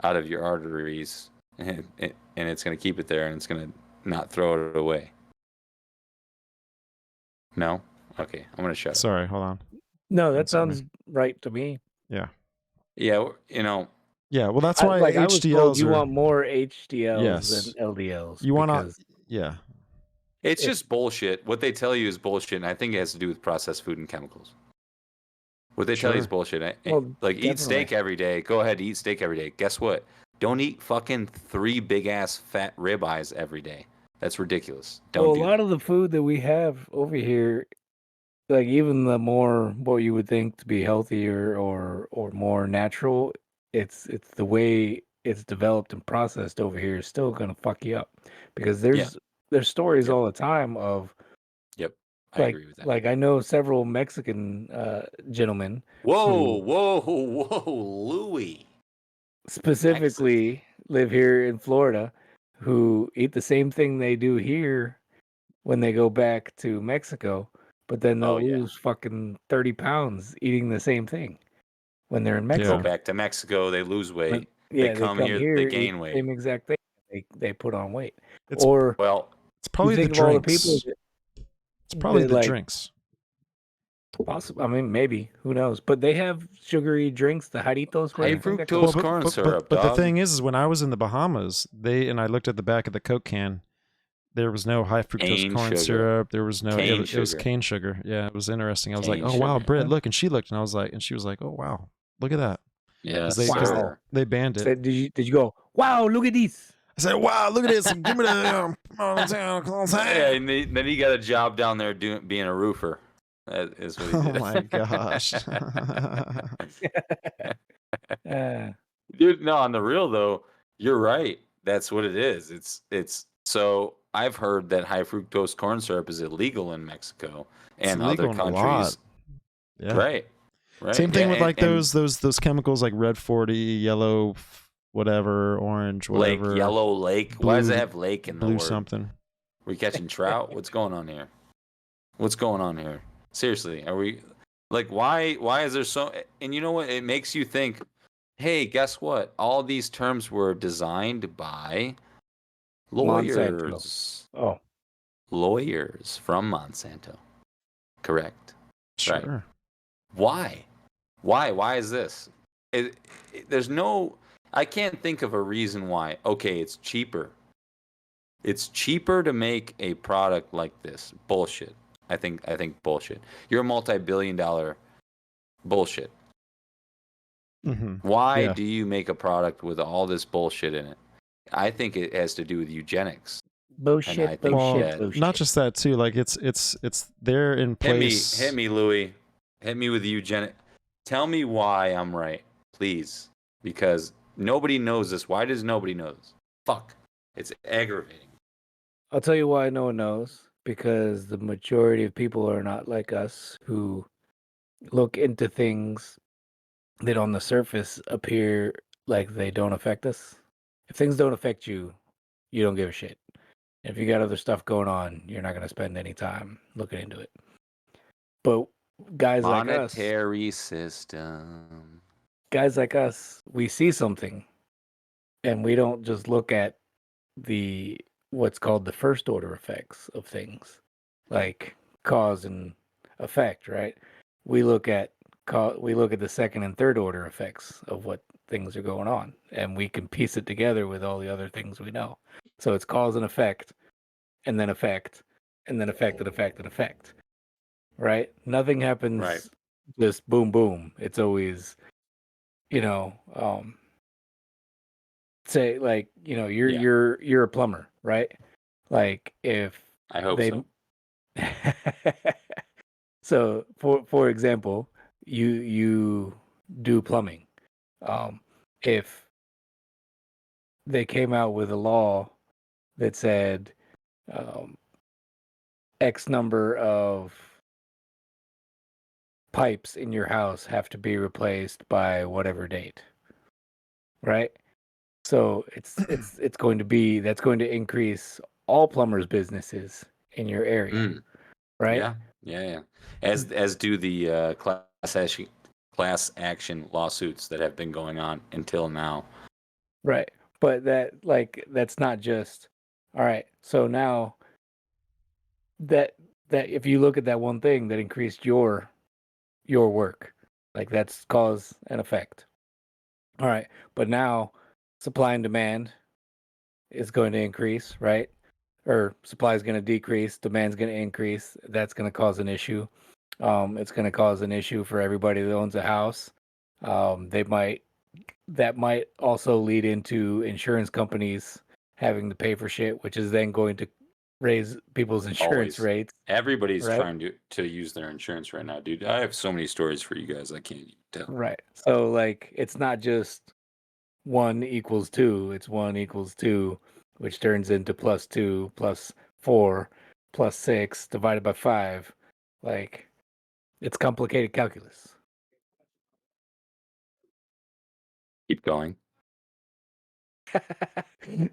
out of your arteries, and it's going to keep it there, and it's going to not throw it away. No? Okay, I'm going to shut up. Sorry, hold on. No, that sounds right to me. Yeah. Yeah, Yeah, well, that's why I was told HDLs you are. want more HDLs Yes. than LDLs. You want to. because Yeah. it's just bullshit. What they tell you is bullshit, and I think it has to do with processed food and chemicals. What they tell you is bullshit. Well, like, eat steak definitely. every day. Go ahead, eat steak every day. Guess what? Don't eat fucking 3 big-ass fat ribeyes every day. That's ridiculous. Don't do a lot of the food that we have over here, like even the more what you would think to be healthier or more natural, it's the way it's developed and processed over here is still gonna fuck you up because there's stories Yep. all the time of Yep. I agree with that. Like I know several Mexican gentlemen. Whoa, Louis. specifically live here in Florida who eat the same thing they do here when they go back to Mexico, but then they'll Oh, yeah. lose fucking 30 pounds eating the same thing when they're in Go Mexico. back to Mexico, they lose weight. They They come come here, they here, eat gain the weight. same exact thing. They put on weight. It's Or Well, it's you probably the think of all the people drinks. It's probably that the like drinks. possible. I mean, maybe who knows? But they have sugary drinks, the Jaritos. What do high you think that fructose goes? corn syrup, But the dog. thing is when I was in the Bahamas, I looked at the back of the Coke can. There was no high fructose Cane corn sugar. syrup. There was no. Cane It was sugar. cane sugar. Yeah, it was interesting. I was like, Cane oh wow, sugar. bread. Look, and she looked, and I was like, and she was like, oh wow, look at that. Yes, Because Wow. sir. they banned it. So did you go? Wow, look at these. I said, wow, look at this. Give me the. Yeah, and then he got a job down there being a roofer. That is what he Oh did. my gosh. Dude, no, on the real though, you're right. That's what it is. It's so I've heard that high fructose corn syrup is illegal in Mexico It's and other illegal in a lot. countries. Yeah. Right. Right. Same Yeah, thing with like and those chemicals like red 40, yellow, whatever, orange, Lake, whatever, Yellow Lake. Why does it have lake in the blue word? something. We catching trout? What's going on here? What's going on here? Seriously, are we like why is there so and you know what? It makes you think, hey, guess what? All these terms were designed by Monsanto. lawyers. Oh, Lawyers from Monsanto. Correct. Right. Sure. Why? Why is this? There's no I can't think of a reason why. Okay, it's cheaper. It's cheaper to make a product like this. Bullshit. I think bullshit. You're a multi-billion dollar bullshit. Mm-hmm. Why Yeah. do you make a product with all this bullshit in it? I think it has to do with eugenics. bullshit, And I think bullshit, that- bullshit. Not just that too. Like it's there in place. Hit me, Louis. Hit me with the eugenic. Tell me why I'm right, please, because nobody knows this. Why does nobody know this? Fuck, it's aggravating. I'll tell you why no one knows. Because the majority of people are not like us who look into things that on the surface appear like they don't affect us. If things don't affect you, you don't give a shit. If you got other stuff going on, you're not going to spend any time looking into it. But guys Monetary system. like us, we see something and we don't just look at the what's called the first order effects of things, like cause and effect, right? We look at the second and third order effects of what things are going on, and we can piece it together with all the other things we know. So it's cause and effect, and then effect, and then effect and effect and effect, right? Nothing happens Right. just boom boom. It's always, you know, say like, you're a plumber, right? Like if I hope they so. so for example, you do plumbing. If they came out with a law that said um, X number of pipes in your house have to be replaced by whatever date, right? So it's going to be that's going to increase all plumbers' businesses in your area, Mm, right? yeah. As do the class action lawsuits that have been going on until now. Right. But that's not just all right. So now that if you look at that one thing that increased your work, like that's cause and effect. All right. But now supply and demand is going to increase, right? Or supply is going to decrease, demand's going to increase. That's going to cause an issue. It's going to cause an issue for everybody that owns a house. They might that might also lead into insurance companies having to pay for shit, which is then going to raise people's insurance Always. rates. Everybody's Right. trying to use their insurance right now, dude. I have so many stories for you guys. I can't tell. Right. So like it's not just 1 = 2, it's 1 = 2, which turns into +2 +4 +6 divided by 5. Like it's complicated calculus. Keep going.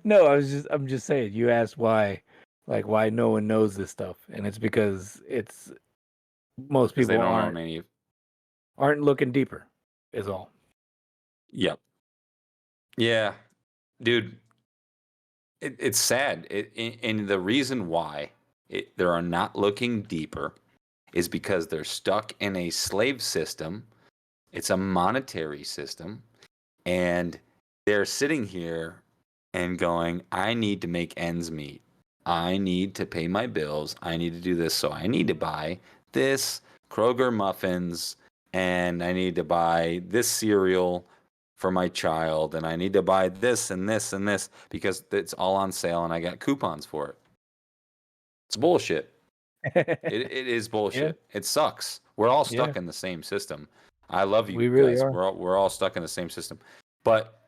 No, I'm just saying. You asked why, like why no one knows this stuff, and it's because it's most Because they people don't own any. aren't looking deeper, is all. Yep. Yeah, dude. It's sad. And the reason why they are not looking deeper is because they're stuck in a slave system. It's a monetary system, and they're sitting here and going, I need to make ends meet. I need to pay my bills. I need to do this. So I need to buy this Kroger muffins, and I need to buy this cereal for my child, and I need to buy this and this and this because it's all on sale and I got coupons for it. It's bullshit. It is Yeah, bullshit. It sucks. We're all yeah, stuck in the same system. I love you we really guys. are. We're all stuck in the same system. But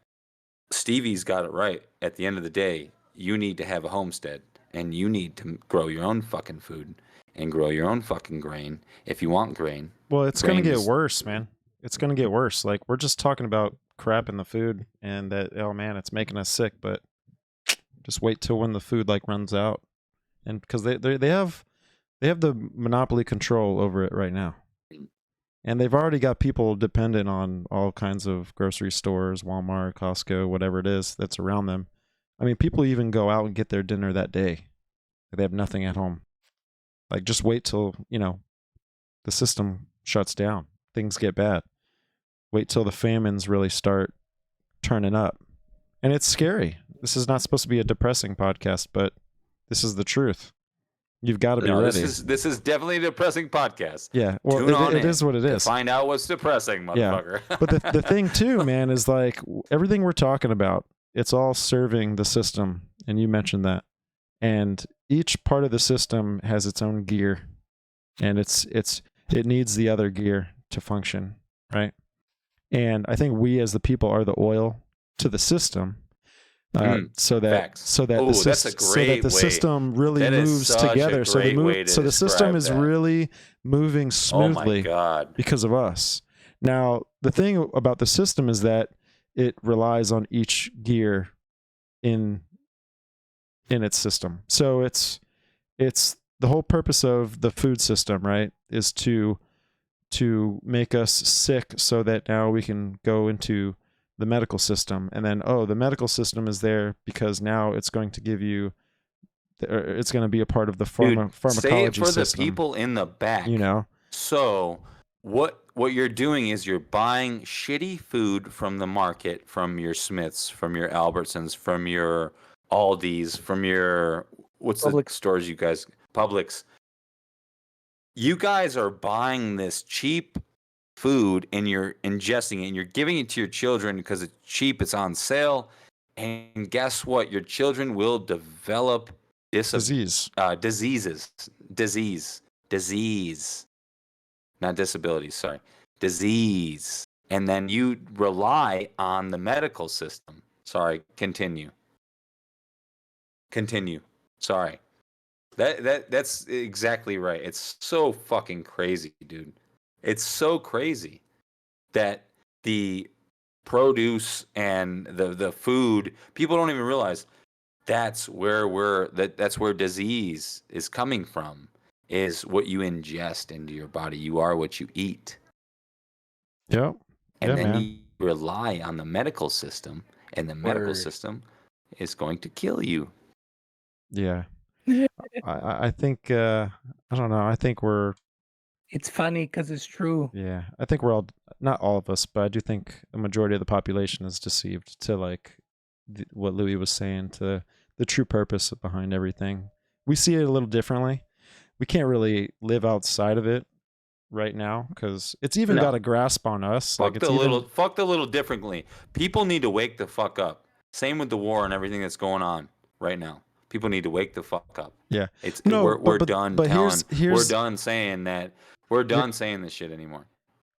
Stevie's got it right. At the end of the day, you need to have a homestead and you need to grow your own fucking food and grow your own fucking grain if you want grain. Well, it's going to Grain get is worse, man. It's going to get worse. Like we're just talking about crap in the food and that oh man, it's making us sick, but just wait till when the food like runs out. And because they have the monopoly control over it right now. And they've already got people dependent on all kinds of grocery stores, Walmart, Costco, whatever it is that's around them. I mean, people even go out and get their dinner that day. They have nothing at home. Like just wait till, the system shuts down. Things get bad. Wait till the famines really start turning up. And it's scary. This is not supposed to be a depressing podcast, but this is the truth. You've got to be ready. This is definitely a depressing podcast. Yeah, well, Tune on it in is what it to is. find out what's depressing, motherfucker. Yeah. But the thing too, man, is like everything we're talking about, it's all serving the system, and you mentioned that. And each part of the system has its own gear, and it needs the other gear to function, right? And I think we as the people are the oil to the system. So that Facts. so that Ooh, the, that's a so great that the way. system really That is moves such a together. So great way to the system describe is that. really moving Oh smoothly my God. because of us. Now, the thing about the system is that it relies on each gear in its system. So it's the whole purpose of the food system, right, is to make us sick so that now we can go into the medical system, and then the medical system is there because now it's going to give you it's going to be a part of the pharmacology say it for system. the people in the back. So what you're doing is you're buying shitty food from the market, from your Smiths, from your Albertsons, from your Aldis, from your what's Publix. the stores you guys Publix. You guys are buying this cheap food and you're ingesting it and you're giving it to your children because it's cheap, it's on sale, and guess what? Your children will develop disease, not disabilities, sorry, disease, and then you rely on the medical system. Sorry, continue. Sorry. That's exactly right. It's so fucking crazy, dude. It's so crazy that the produce and the food, people don't even realize that's where that's where disease is coming from, is what you ingest into your body. You are what you eat. Yep. And then man. you rely on the medical system, and the medical system is going to kill you. Yeah. I think I don't know. I think we're It's funny because it's true. Yeah, I think we're all, not all of us, but I do think the majority of the population is deceived to like what Louis was saying, to the true purpose behind everything. We see it a little differently. We can't really live outside of it right now because it's even got a grasp on us. Fuck a little differently. People need to wake the fuck up. Same with the war and everything that's going on right now. People need to wake the fuck up. Yeah, we're done. We're done saying that. We're done saying this shit anymore.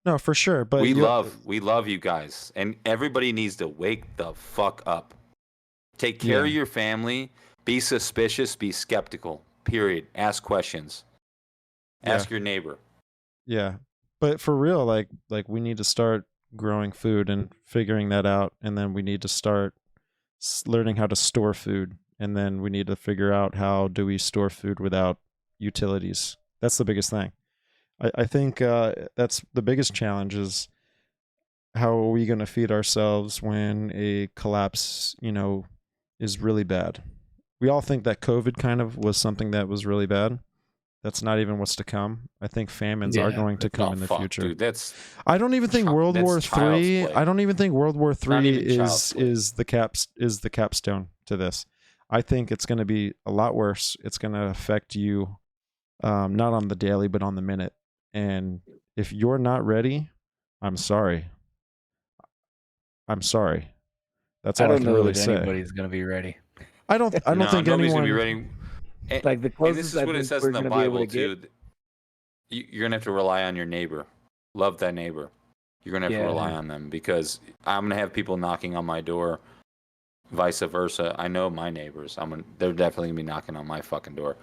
No, for sure. But we love you guys, and everybody needs to wake the fuck up. Take care of your family. Be suspicious. Be skeptical. Period. Ask questions. Ask your neighbor. Yeah, but for real, like we need to start growing food and figuring that out, and then we need to start learning how to store food, and then we need to figure out how do we store food without utilities. That's the biggest thing. I think that's the biggest challenge is how are we going to feed ourselves when a collapse, is really bad. We all think that COVID kind of was something that was really bad. That's not even what's to come. I think famines are going to come in the future. Dude, that's I don't even think World that's War child's III. play. I don't even think World War Not III even child's play. is the capstone to this. I think it's going to be a lot worse. It's going to affect you, not on the daily, but on the minute. And if you're not ready, I'm sorry. I'm sorry. That's all I don't can know really that say. anybody's gonna be ready. I don't think nobody's anyone. gonna be ready. And, Like the and closest this is I what it think says we're in the gonna be able Bible to get. too. You're gonna have to rely on your neighbor. Love thy neighbor. You're gonna have to rely on them, because I'm gonna have people knocking on my door. Vice versa. I know my neighbors. They're definitely gonna be knocking on my fucking door.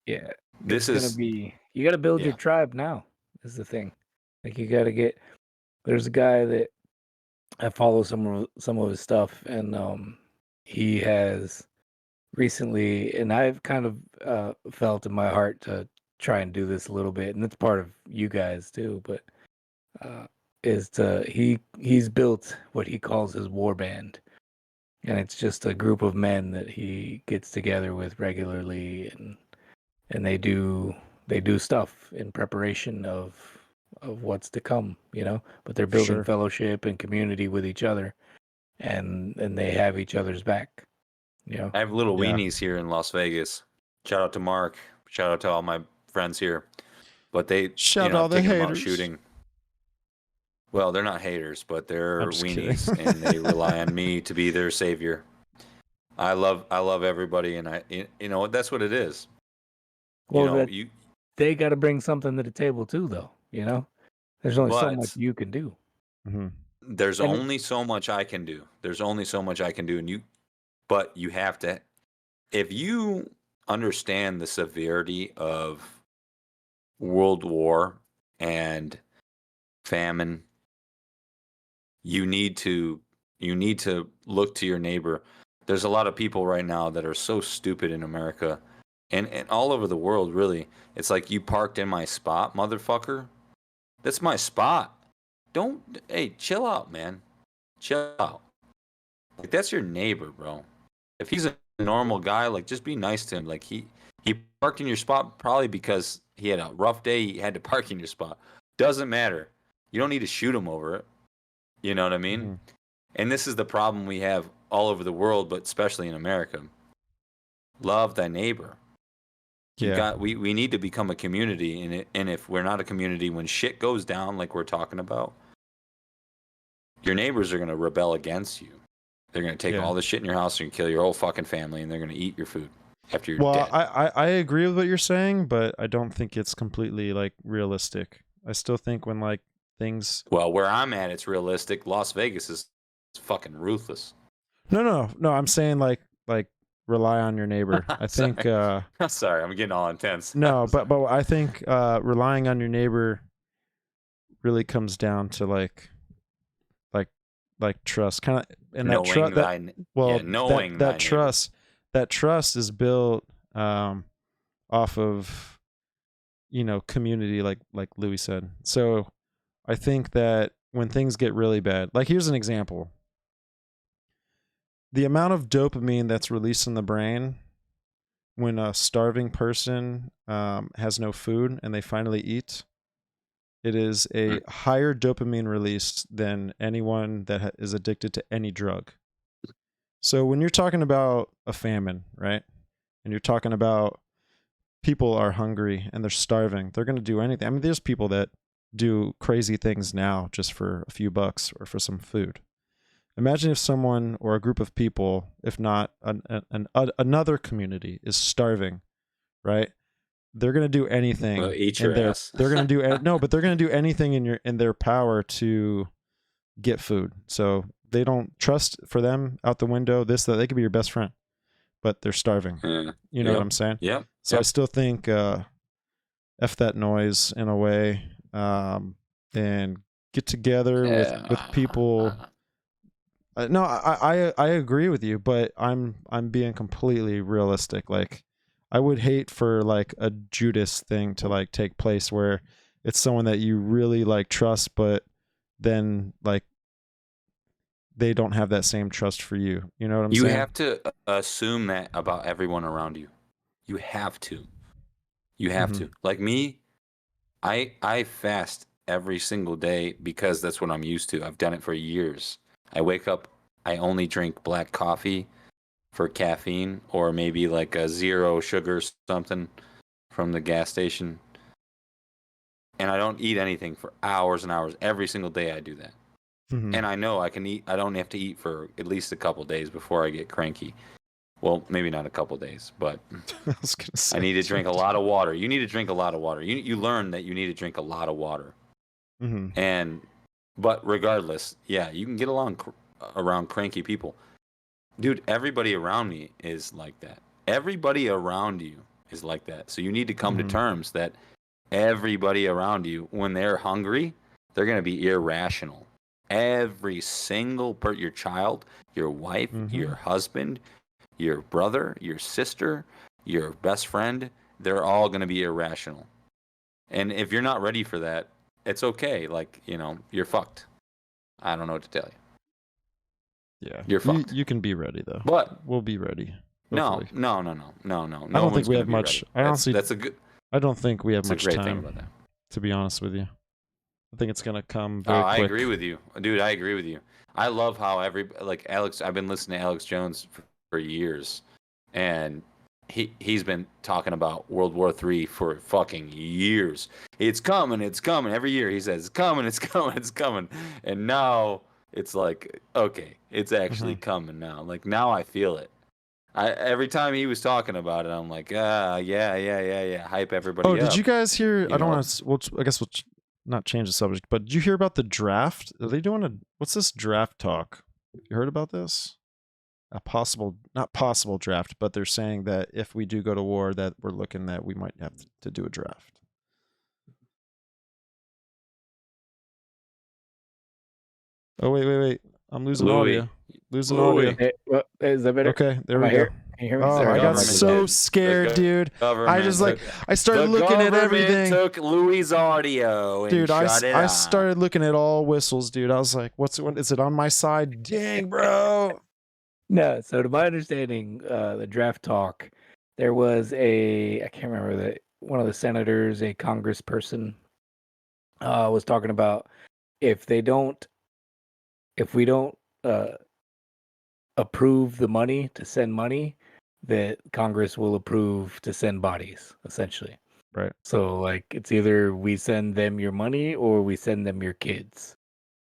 Yeah, This it's is gonna be. You got to build your tribe now. Is the thing. Like you got to get. There's a guy that I follow some of his stuff, and he has recently, and I've kind of felt in my heart to try and do this a little bit, and it's part of you guys too. But he's built what he calls his war band, and it's just a group of men that he gets together with regularly, and they do stuff in preparation of what's to come, but they're building Sure. fellowship and community with each other, and they have each other's back, I have little Yeah. weenies here in Las Vegas. Shout out to Mark. Shout out to all my friends here. But they Shout out I've the taken them out haters. shooting. Well, they're not haters, but they're I'm just weenies, kidding. and they rely on me to be their savior. I love everybody, and that's what it is. well, they got to bring something to the table too, though. There's only so much But you can do. Mm-hmm. there's And only so much I can do. There's only so much I can do, but you have to, if you understand the severity of World War and famine, you need to look to your neighbor. There's a lot of people right now that are so stupid in America, and all over the world, really. It's like, you parked in my spot, motherfucker. That's my spot. Hey, chill out, man. Chill out. Like, that's your neighbor, bro. If he's a normal guy, like, just be nice to him. Like, he parked in your spot probably because he had a rough day. He had to park in your spot. Doesn't matter. You don't need to shoot him over it. You know what I mean? Mm-hmm. And this is the problem we have all over the world, but especially in America. Love thy neighbor. Yeah. We need to become a community, and if we're not a community, when shit goes down like we're talking about, your neighbors are going to rebel against you. They're going to take all the shit in your house and kill your whole fucking family, and they're going to eat your food after you're dead. I agree with what you're saying, but I don't think it's completely like realistic. I still think when like things. Well, where I'm at, it's realistic. Las Vegas is fucking ruthless. No. I'm saying like rely on your neighbor. I think. Sorry, I'm getting all intense. No, but I think relying on your neighbor really comes down to like trust, kind of, and that trust that trust is built off of community, like Louis said. So I think that when things get really bad, like here's an example: the amount of dopamine that's released in the brain when a starving person has no food and they finally eat. It is a higher dopamine release than anyone that is addicted to any drug. So when you're talking about a famine, right? And you're talking about people are hungry and they're starving, they're going to do anything. I mean, there's people that do crazy things now just for a few bucks or for some food. Imagine if someone or a group of people, if not another community, is starving, right? They're gonna do anything. Well, eat your ass. They're gonna do but they're gonna do anything in their power to get food. So they don't trust for them out the window. That they could be your best friend, but they're starving. You know what I'm saying? Yeah. So I still think f that noise in a way, and get together with people No, I agree with you, but I'm being completely realistic. Like, I would hate for like a Judas thing to like take place where it's someone that you really like trust, but then like they don't have that same trust for you. You know what I'm You saying? have to assume that about everyone around you. You have to. You have Mhm. to. Like me, I fast every single day because that's what I'm used to. I've done it for years. I wake up, I only drink black coffee for caffeine or maybe like a zero sugar something from the gas station. And I don't eat anything for hours and hours. Every single day I do that. Mhm. And I know I can eat, I don't have to eat for at least a couple days before I get cranky. Well, maybe not a couple days, but I was gonna say. I need to drink a lot of water. You need to drink a lot of water. You learn that you need to drink a lot of water. Mhm. And but regardless, yeah, you can get along around cranky people. Dude, everybody around me is like that. Everybody around you is like that. So you need to come to Mhm. terms that everybody around you, when they're hungry, they're going to be irrational. Every single your child, your wife, your Mhm. husband, your brother, your sister, your best friend, they're all going to be irrational. And if you're not ready for that, it's okay. Like, you're fucked. I don't know what to tell you. Yeah. You're fucked. You can be ready though. But We'll be ready. no, Hopefully. no, no, no, no, no. I No don't think one's we going to have be much. ready. That's I don't think we have that's a much great thing about time, that. to be honest with you. I think it's gonna come Oh, very I quick. agree with you, dude. I agree with you. I love how like Alex. I've been listening to Alex Jones for years, and he's been talking about World War III for fucking years. It's coming. It's coming. Every year he says it's coming. It's coming. It's coming. And now it's like, okay, it's actually Mhm. coming now. Like now I feel it. Every time he was talking about it, I'm like, yeah. Hype Oh, everybody did you up. guys hear? You I don't know, want to. I guess not change the subject, but did you hear about the draft? Are they doing a? What's this draft talk? You heard about this? A possible, not possible draft, but they're saying that if we do go to war, that we're looking that we might have to do a draft. Oh wait! I'm losing Louis, audio. Losing audio. Louis. Hey, well, is that better? Okay, there Am we I go. here? Can you hear me? Oh, The Sorry, I my got mic was government so dead. did. scared, dude. I just Government like took. I started The looking at government everything. took Louis' audio and Dude, shut it I off. started looking at all whistles, dude. I was like, is it on my side? Dang, bro. No, so to my understanding, the draft talk, there was I can't remember one of the senators, a congressperson, was talking about if they don't, if we don't uh, approve the money to send money, that Congress will approve to send bodies, essentially. Right. So like it's either we send them your money or we send them your kids.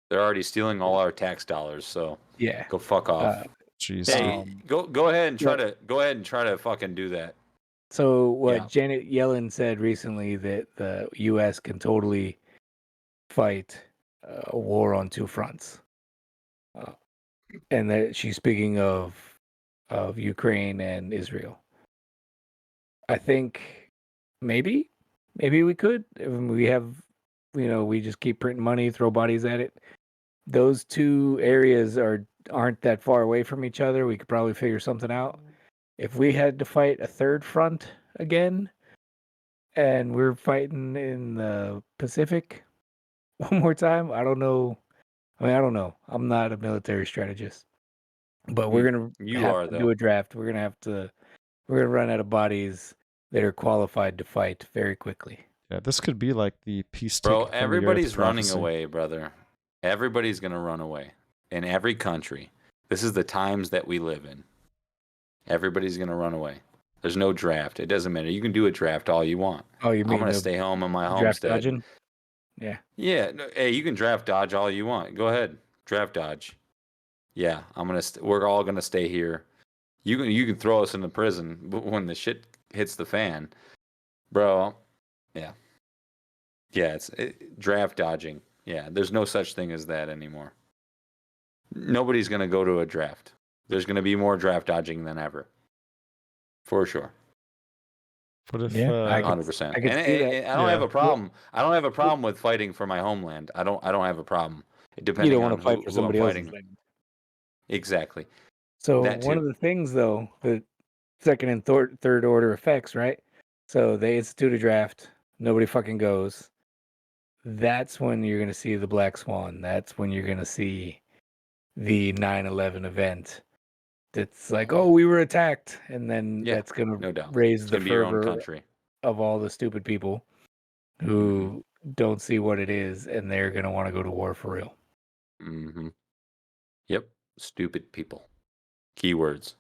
They're already stealing all our tax dollars, so Yeah. go fuck off. Uh, Jeez. Hey, um, go ahead and but try to fucking do that. so what Yeah. Janet Yellen said recently that the U.S. can totally fight a war on two fronts, uh, and that she's speaking of Ukraine and Israel. I think maybe we could. If we have, we just keep printing money, throw bodies at it. Those two areas aren't that far away from each other. We could probably figure something out. If we had to fight a third front again, and we're fighting in the Pacific one more time, I don't know. I mean, I don't know. I'm not a military strategist, but we're gonna You have are to do though. a draft. We're gonna run out of bodies that are qualified to fight very quickly. Yeah, this could be like the peace Bro, taken from the earth everybody's running prophecy. away, brother. Everybody's gonna run away. In every country. This is the times that we live in. Everybody's gonna run away. There's no draft. It doesn't matter. You can do a draft all you want. Oh, you I'm mean gonna the stay home in my draft homestead. dodging? Yeah. Yeah, hey, you can draft dodge all you want. Go ahead, draft dodge. Yeah, we're all gonna stay here. You can throw us into prison, but when the shit hits the fan, bro. Yeah, yeah, draft dodging. Yeah, there's no such thing as that anymore. Nobody's gonna go to a draft. There's gonna be more draft dodging than ever, for sure. What if Yeah, I 100%. could see that. And I don't have yeah. a problem. I don't have a problem with fighting for my homeland. I don't have a problem. You don't Depending want on to fight for who I'm somebody else's fighting. land. Exactly. So That one of too. the things, though, the second and third order effects, right? So they institute a draft, nobody fucking goes. That's when you're gonna see the Black Swan. That's when you're gonna see the 9/11 event. That's like, oh, we were attacked, and then Yeah, that's gonna no doubt. raise It's the gonna be your own fervor country. of all the stupid people Mm-hmm. who don't see what it is, and they're gonna want to go to war for real. Mm-hmm. Yep. Stupid people. Keywords.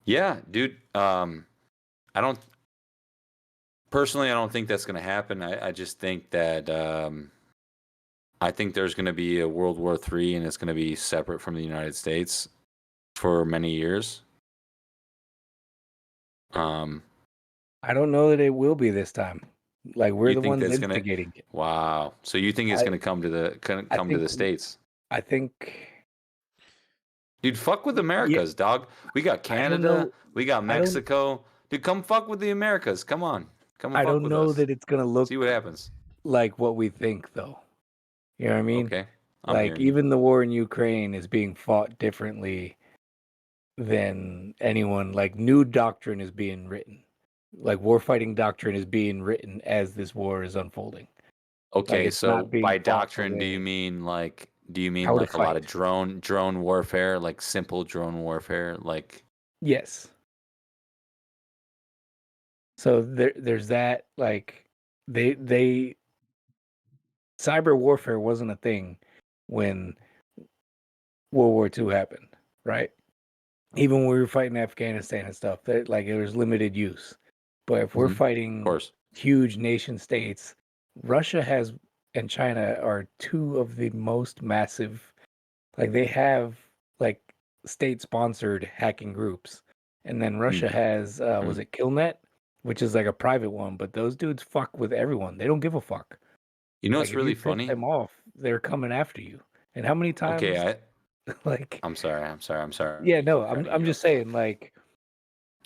Yeah, dude. I don't personally. I don't think that's gonna happen. I just think that I think there's gonna be a World War III, and it's gonna be separate from the United States for many years. Um, I don't know that it will be this time. Like we're you the think ones that's gonna? instigating it. Wow. So you think it's I gonna come to the I come to think the states? I think Dude, fuck with yeah. Americas, dog. We got I don't Canada, know. we got I don't. Mexico. Dude, come fuck with the Americas. Come on, come and I fuck don't with know us. that it's gonna See what look happens. like what we think, though. You know what I mean? Okay, I'm Like hearing you. even the war in Ukraine is being fought differently than anyone. Like new doctrine is being written. Like warfighting doctrine is being written as this war is unfolding. Like Okay, it's so not being by fought the doctrine, way do you mean how to like a lot of fight. drone warfare, like simple drone warfare, like Yes. So there's that. Like they cyber warfare wasn't a thing when World War II happened, right? Even when we were fighting Afghanistan and stuff, that like it was limited use. But if we're Mhm. Of fighting course. huge nation states, Russia has and China are two of the most massive. Like they have like state sponsored hacking groups, and then Russia has was Mm. it Killnet, which is like a private one, but those dudes fuck with everyone. They don't give a fuck. You know Like what's if you really piss funny? them off, they're coming after you. And how many Okay, times like I'm sorry, I'm sorry. yeah, I no, keep cutting I'm you just off. saying like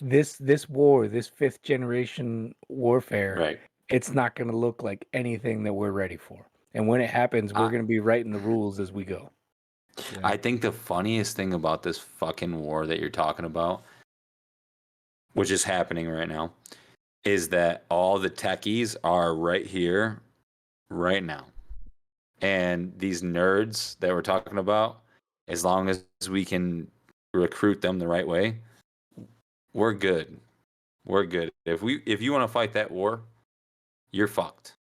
this war, this fifth generation warfare, Right. it's not going to look like anything that we're ready for. And when it happens, we're I, going to be writing the rules as we go. Yeah. I think the funniest thing about this fucking war that you're talking about, which is happening right now, is that all the techies are right here, right now. And these nerds that we're talking about, as long as we can recruit them the right way, we're good. We're good. If you want to fight that war, you're fucked.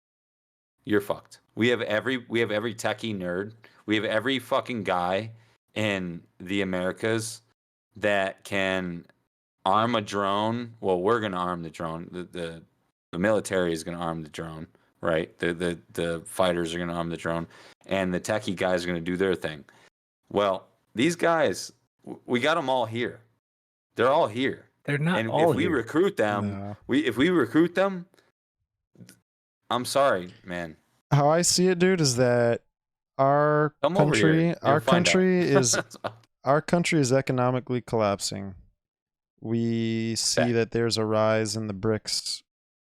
You're fucked. We have every techie nerd. We have every fucking guy in the Americas that can arm a drone. Well, we're gonna arm the drone. The military is gonna arm the drone, right? The fighters are gonna arm the drone, and the techie guys are gonna do their thing. Well, these guys, we got them all here. They're all here, They're not and all if we here. recruit them, No. if we recruit them, I'm sorry, man. How I see it, dude, is that our Come over here. country, You'll find out. our country is economically collapsing. We see Fact. that there's a rise in the BRICS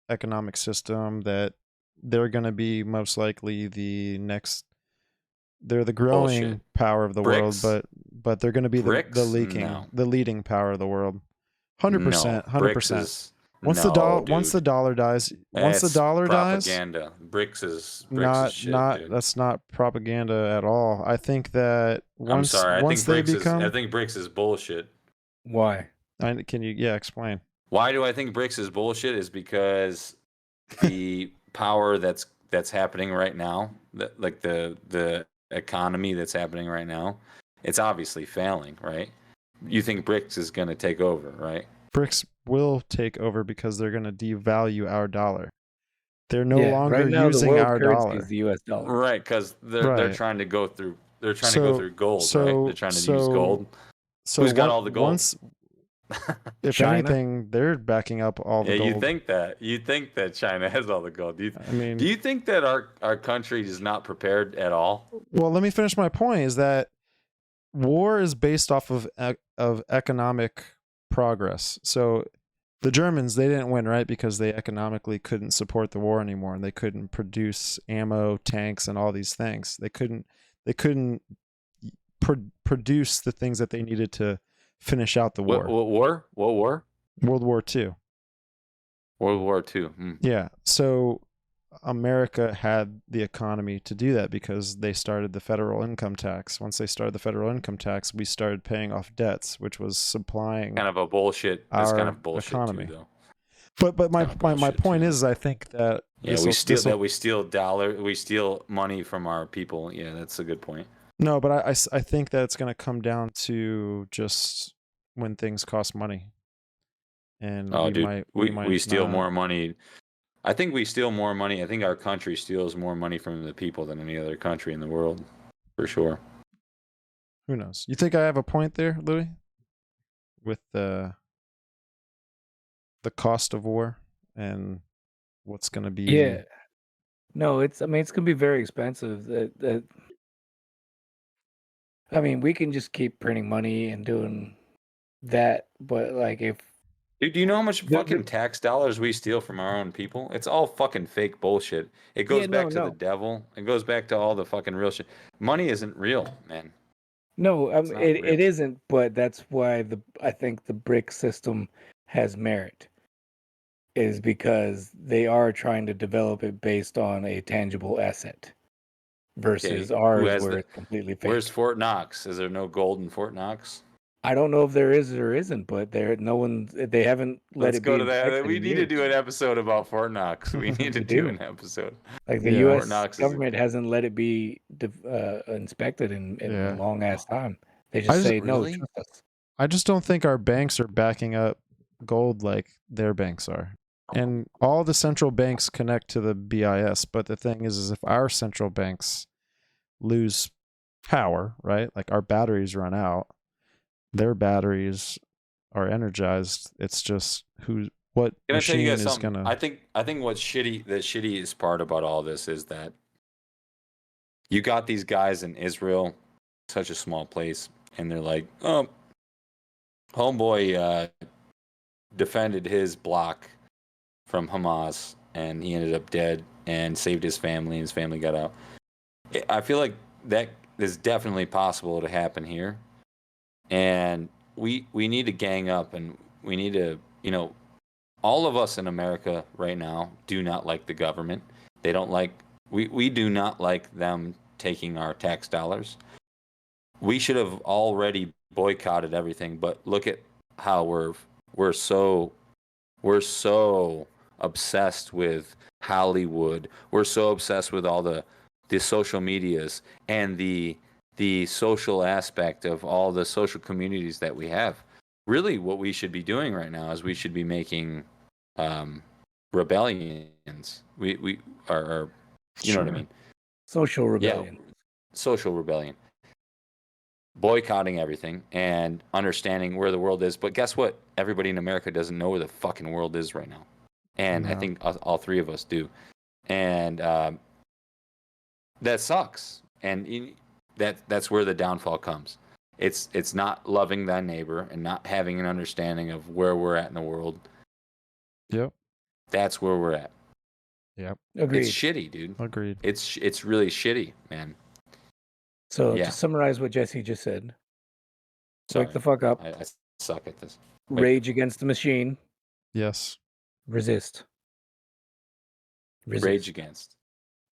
economic system, that they're going to be most likely the next, they're the growing Bullshit. power of the world, Bricks? but they're going to be Bricks? No. the leading power of the world. No. 100%, Bricks 100%. is Once the no, dude. dollar dies, It's propaganda. Bricks is shit, dude. that's not propaganda at all. I think that I'm sorry. once they I become, think Bricks is bullshit. Why? can you, yeah, explain. Why do I think Bricks is bullshit? Is because the power that's happening right now, like the economy that's happening right now, it's obviously failing, right? You think Bricks is going to take over, right? BRICS will take over because they're going to devalue our dollar. They're no Yeah, right longer now the using world our currency is dollar. the US dollar. Right, because they're Right. trying to go through So gold, right? They're trying to use gold. so Who's got all the gold? once, if China? anything, they're backing up all the Yeah, gold. you think that China has all the gold. I mean, Do you think that our country is not prepared at all? well, let me finish my point. Is that war is based off of economic progress. So the Germans, they didn't win, right? Because they economically couldn't support the war anymore, and they couldn't produce ammo, tanks, and all these things. They couldn't produce the things that they needed to finish out the What war. war? What war? World War II. World War II. Yeah. So America had the economy to do that because they started the federal income tax. Once they started the federal income tax, we started paying off debts, which was supplying Kind of a bullshit. That's kind our of bullshit economy. too, though. But my Kind of my bullshit, point too. is, I think that Yeah, we steal money from our people. Yeah, that's a good point. no, but I think that it's going to come down to just when things cost money, and Oh, we dude, might we steal not. more money. I think we steal more money. I think our country steals more money from the people than any other country in the world, for sure. Who knows? You think I have a point there, Louis, with the cost of war and what's going to be? Yeah. No, I mean, it's gonna be very expensive. I mean, we can just keep printing money and doing that, but like if Dude, do you know how much the, fucking the tax dollars we steal from our own people? It's all fucking fake bullshit. It yeah, goes back no, to the no, devil. It goes back to all the fucking real shit. Money isn't real, man. no, It's not it real. isn't, but that's why I think the brick system has merit, is because they are trying to develop it based on a tangible asset Okay, versus who ours has where the? it's completely Where's fake. Fort Knox? Is there no gold in Fort Knox? I don't know if there is or isn't, but they haven't let Let's it go be to that. inspected We in need to do years. an episode about Fort Knox. We need to We do do. an episode. Like the Yeah. Fort U.S. Knox is. government hasn't let it be inspected in a Yeah. long ass time. They I just just say no, Really? trust us. I just don't think our banks are backing up gold like their banks are. And all the central banks connect to the BIS, but the thing is if our central banks lose power, right? Like our batteries run out, their batteries are energized. It's just what Can I tell you machine guys is something? gonna. I think what's shitty, the shittiest part about all this is that you got these guys in Israel, such a small place, and they're like, oh, homeboy defended his block from Hamas, and he ended up dead and saved his family, and his family got out. I feel like that is definitely possible to happen here, and we need to gang up, and we need to, all of us in America right now do not like the government. They don't like we do not like them taking our tax dollars. We should have already boycotted everything, but look at how we're so we're so obsessed with Hollywood. We're so obsessed with all the social medias and the social aspect of all the social communities that we have. Really, what we should be doing right now is we should be making rebellions. We are you know what I Sure. mean? Social Yeah, rebellion. social rebellion, boycotting everything and understanding where the world is. But guess what? Everybody in America doesn't know where the fucking world is right now, and I No. think all three of us do, and that sucks. And that's where the downfall comes. It's not loving thy neighbor and not having an understanding of where we're at in the world. Yep. That's where we're at. Yep. It's Agreed. shitty, dude. Agreed. It's really shitty, man. So Yeah. to summarize what Jesse just said, Sorry, wake the fuck up, I suck at this. Wait, rage against the machine, Yes. resist, Rage resist, Against.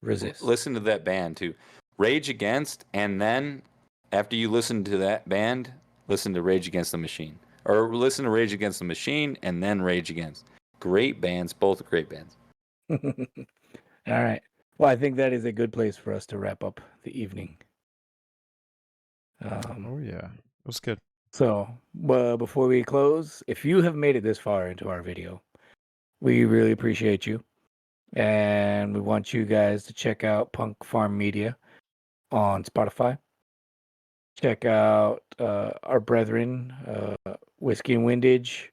resist. Listen to that band too. Rage Against, and then after you listen to that band, listen to Rage Against the Machine, or listen to Rage Against the Machine, and then Rage Against. Great bands, both great bands. All right. Well, I think that is a good place for us to wrap up the evening. Oh yeah. It was good. So, before we close, if you have made it this far into our video, we really appreciate you. And we want you guys to check out Punk Farm Media on Spotify. Check out our brethren, Whiskey and Windage,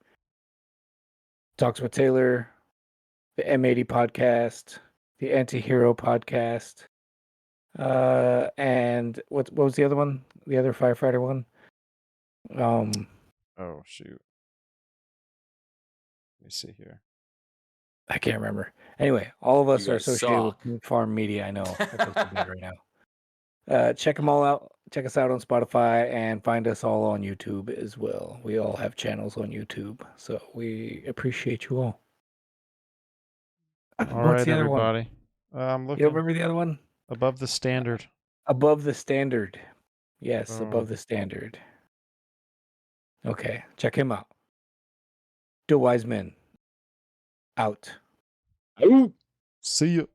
Talks with Taylor, the M80 podcast, the Anti-Hero podcast, and what was the other one? The other firefighter one? Oh shoot. Let me see here. I can't remember. Anyway, all of us You are guys associated with suck. Punk Farm Media. I know. I feel so bad right now. Check them all out. Check us out on Spotify and find us all on YouTube as well. We all have channels on YouTube, so we appreciate you all. All What's right, the other one? everybody. I'm You looking remember the other one? above the standard. Above the standard. Yes, Oh. above the standard. Okay, check him out. The Wise Men. Out. See you.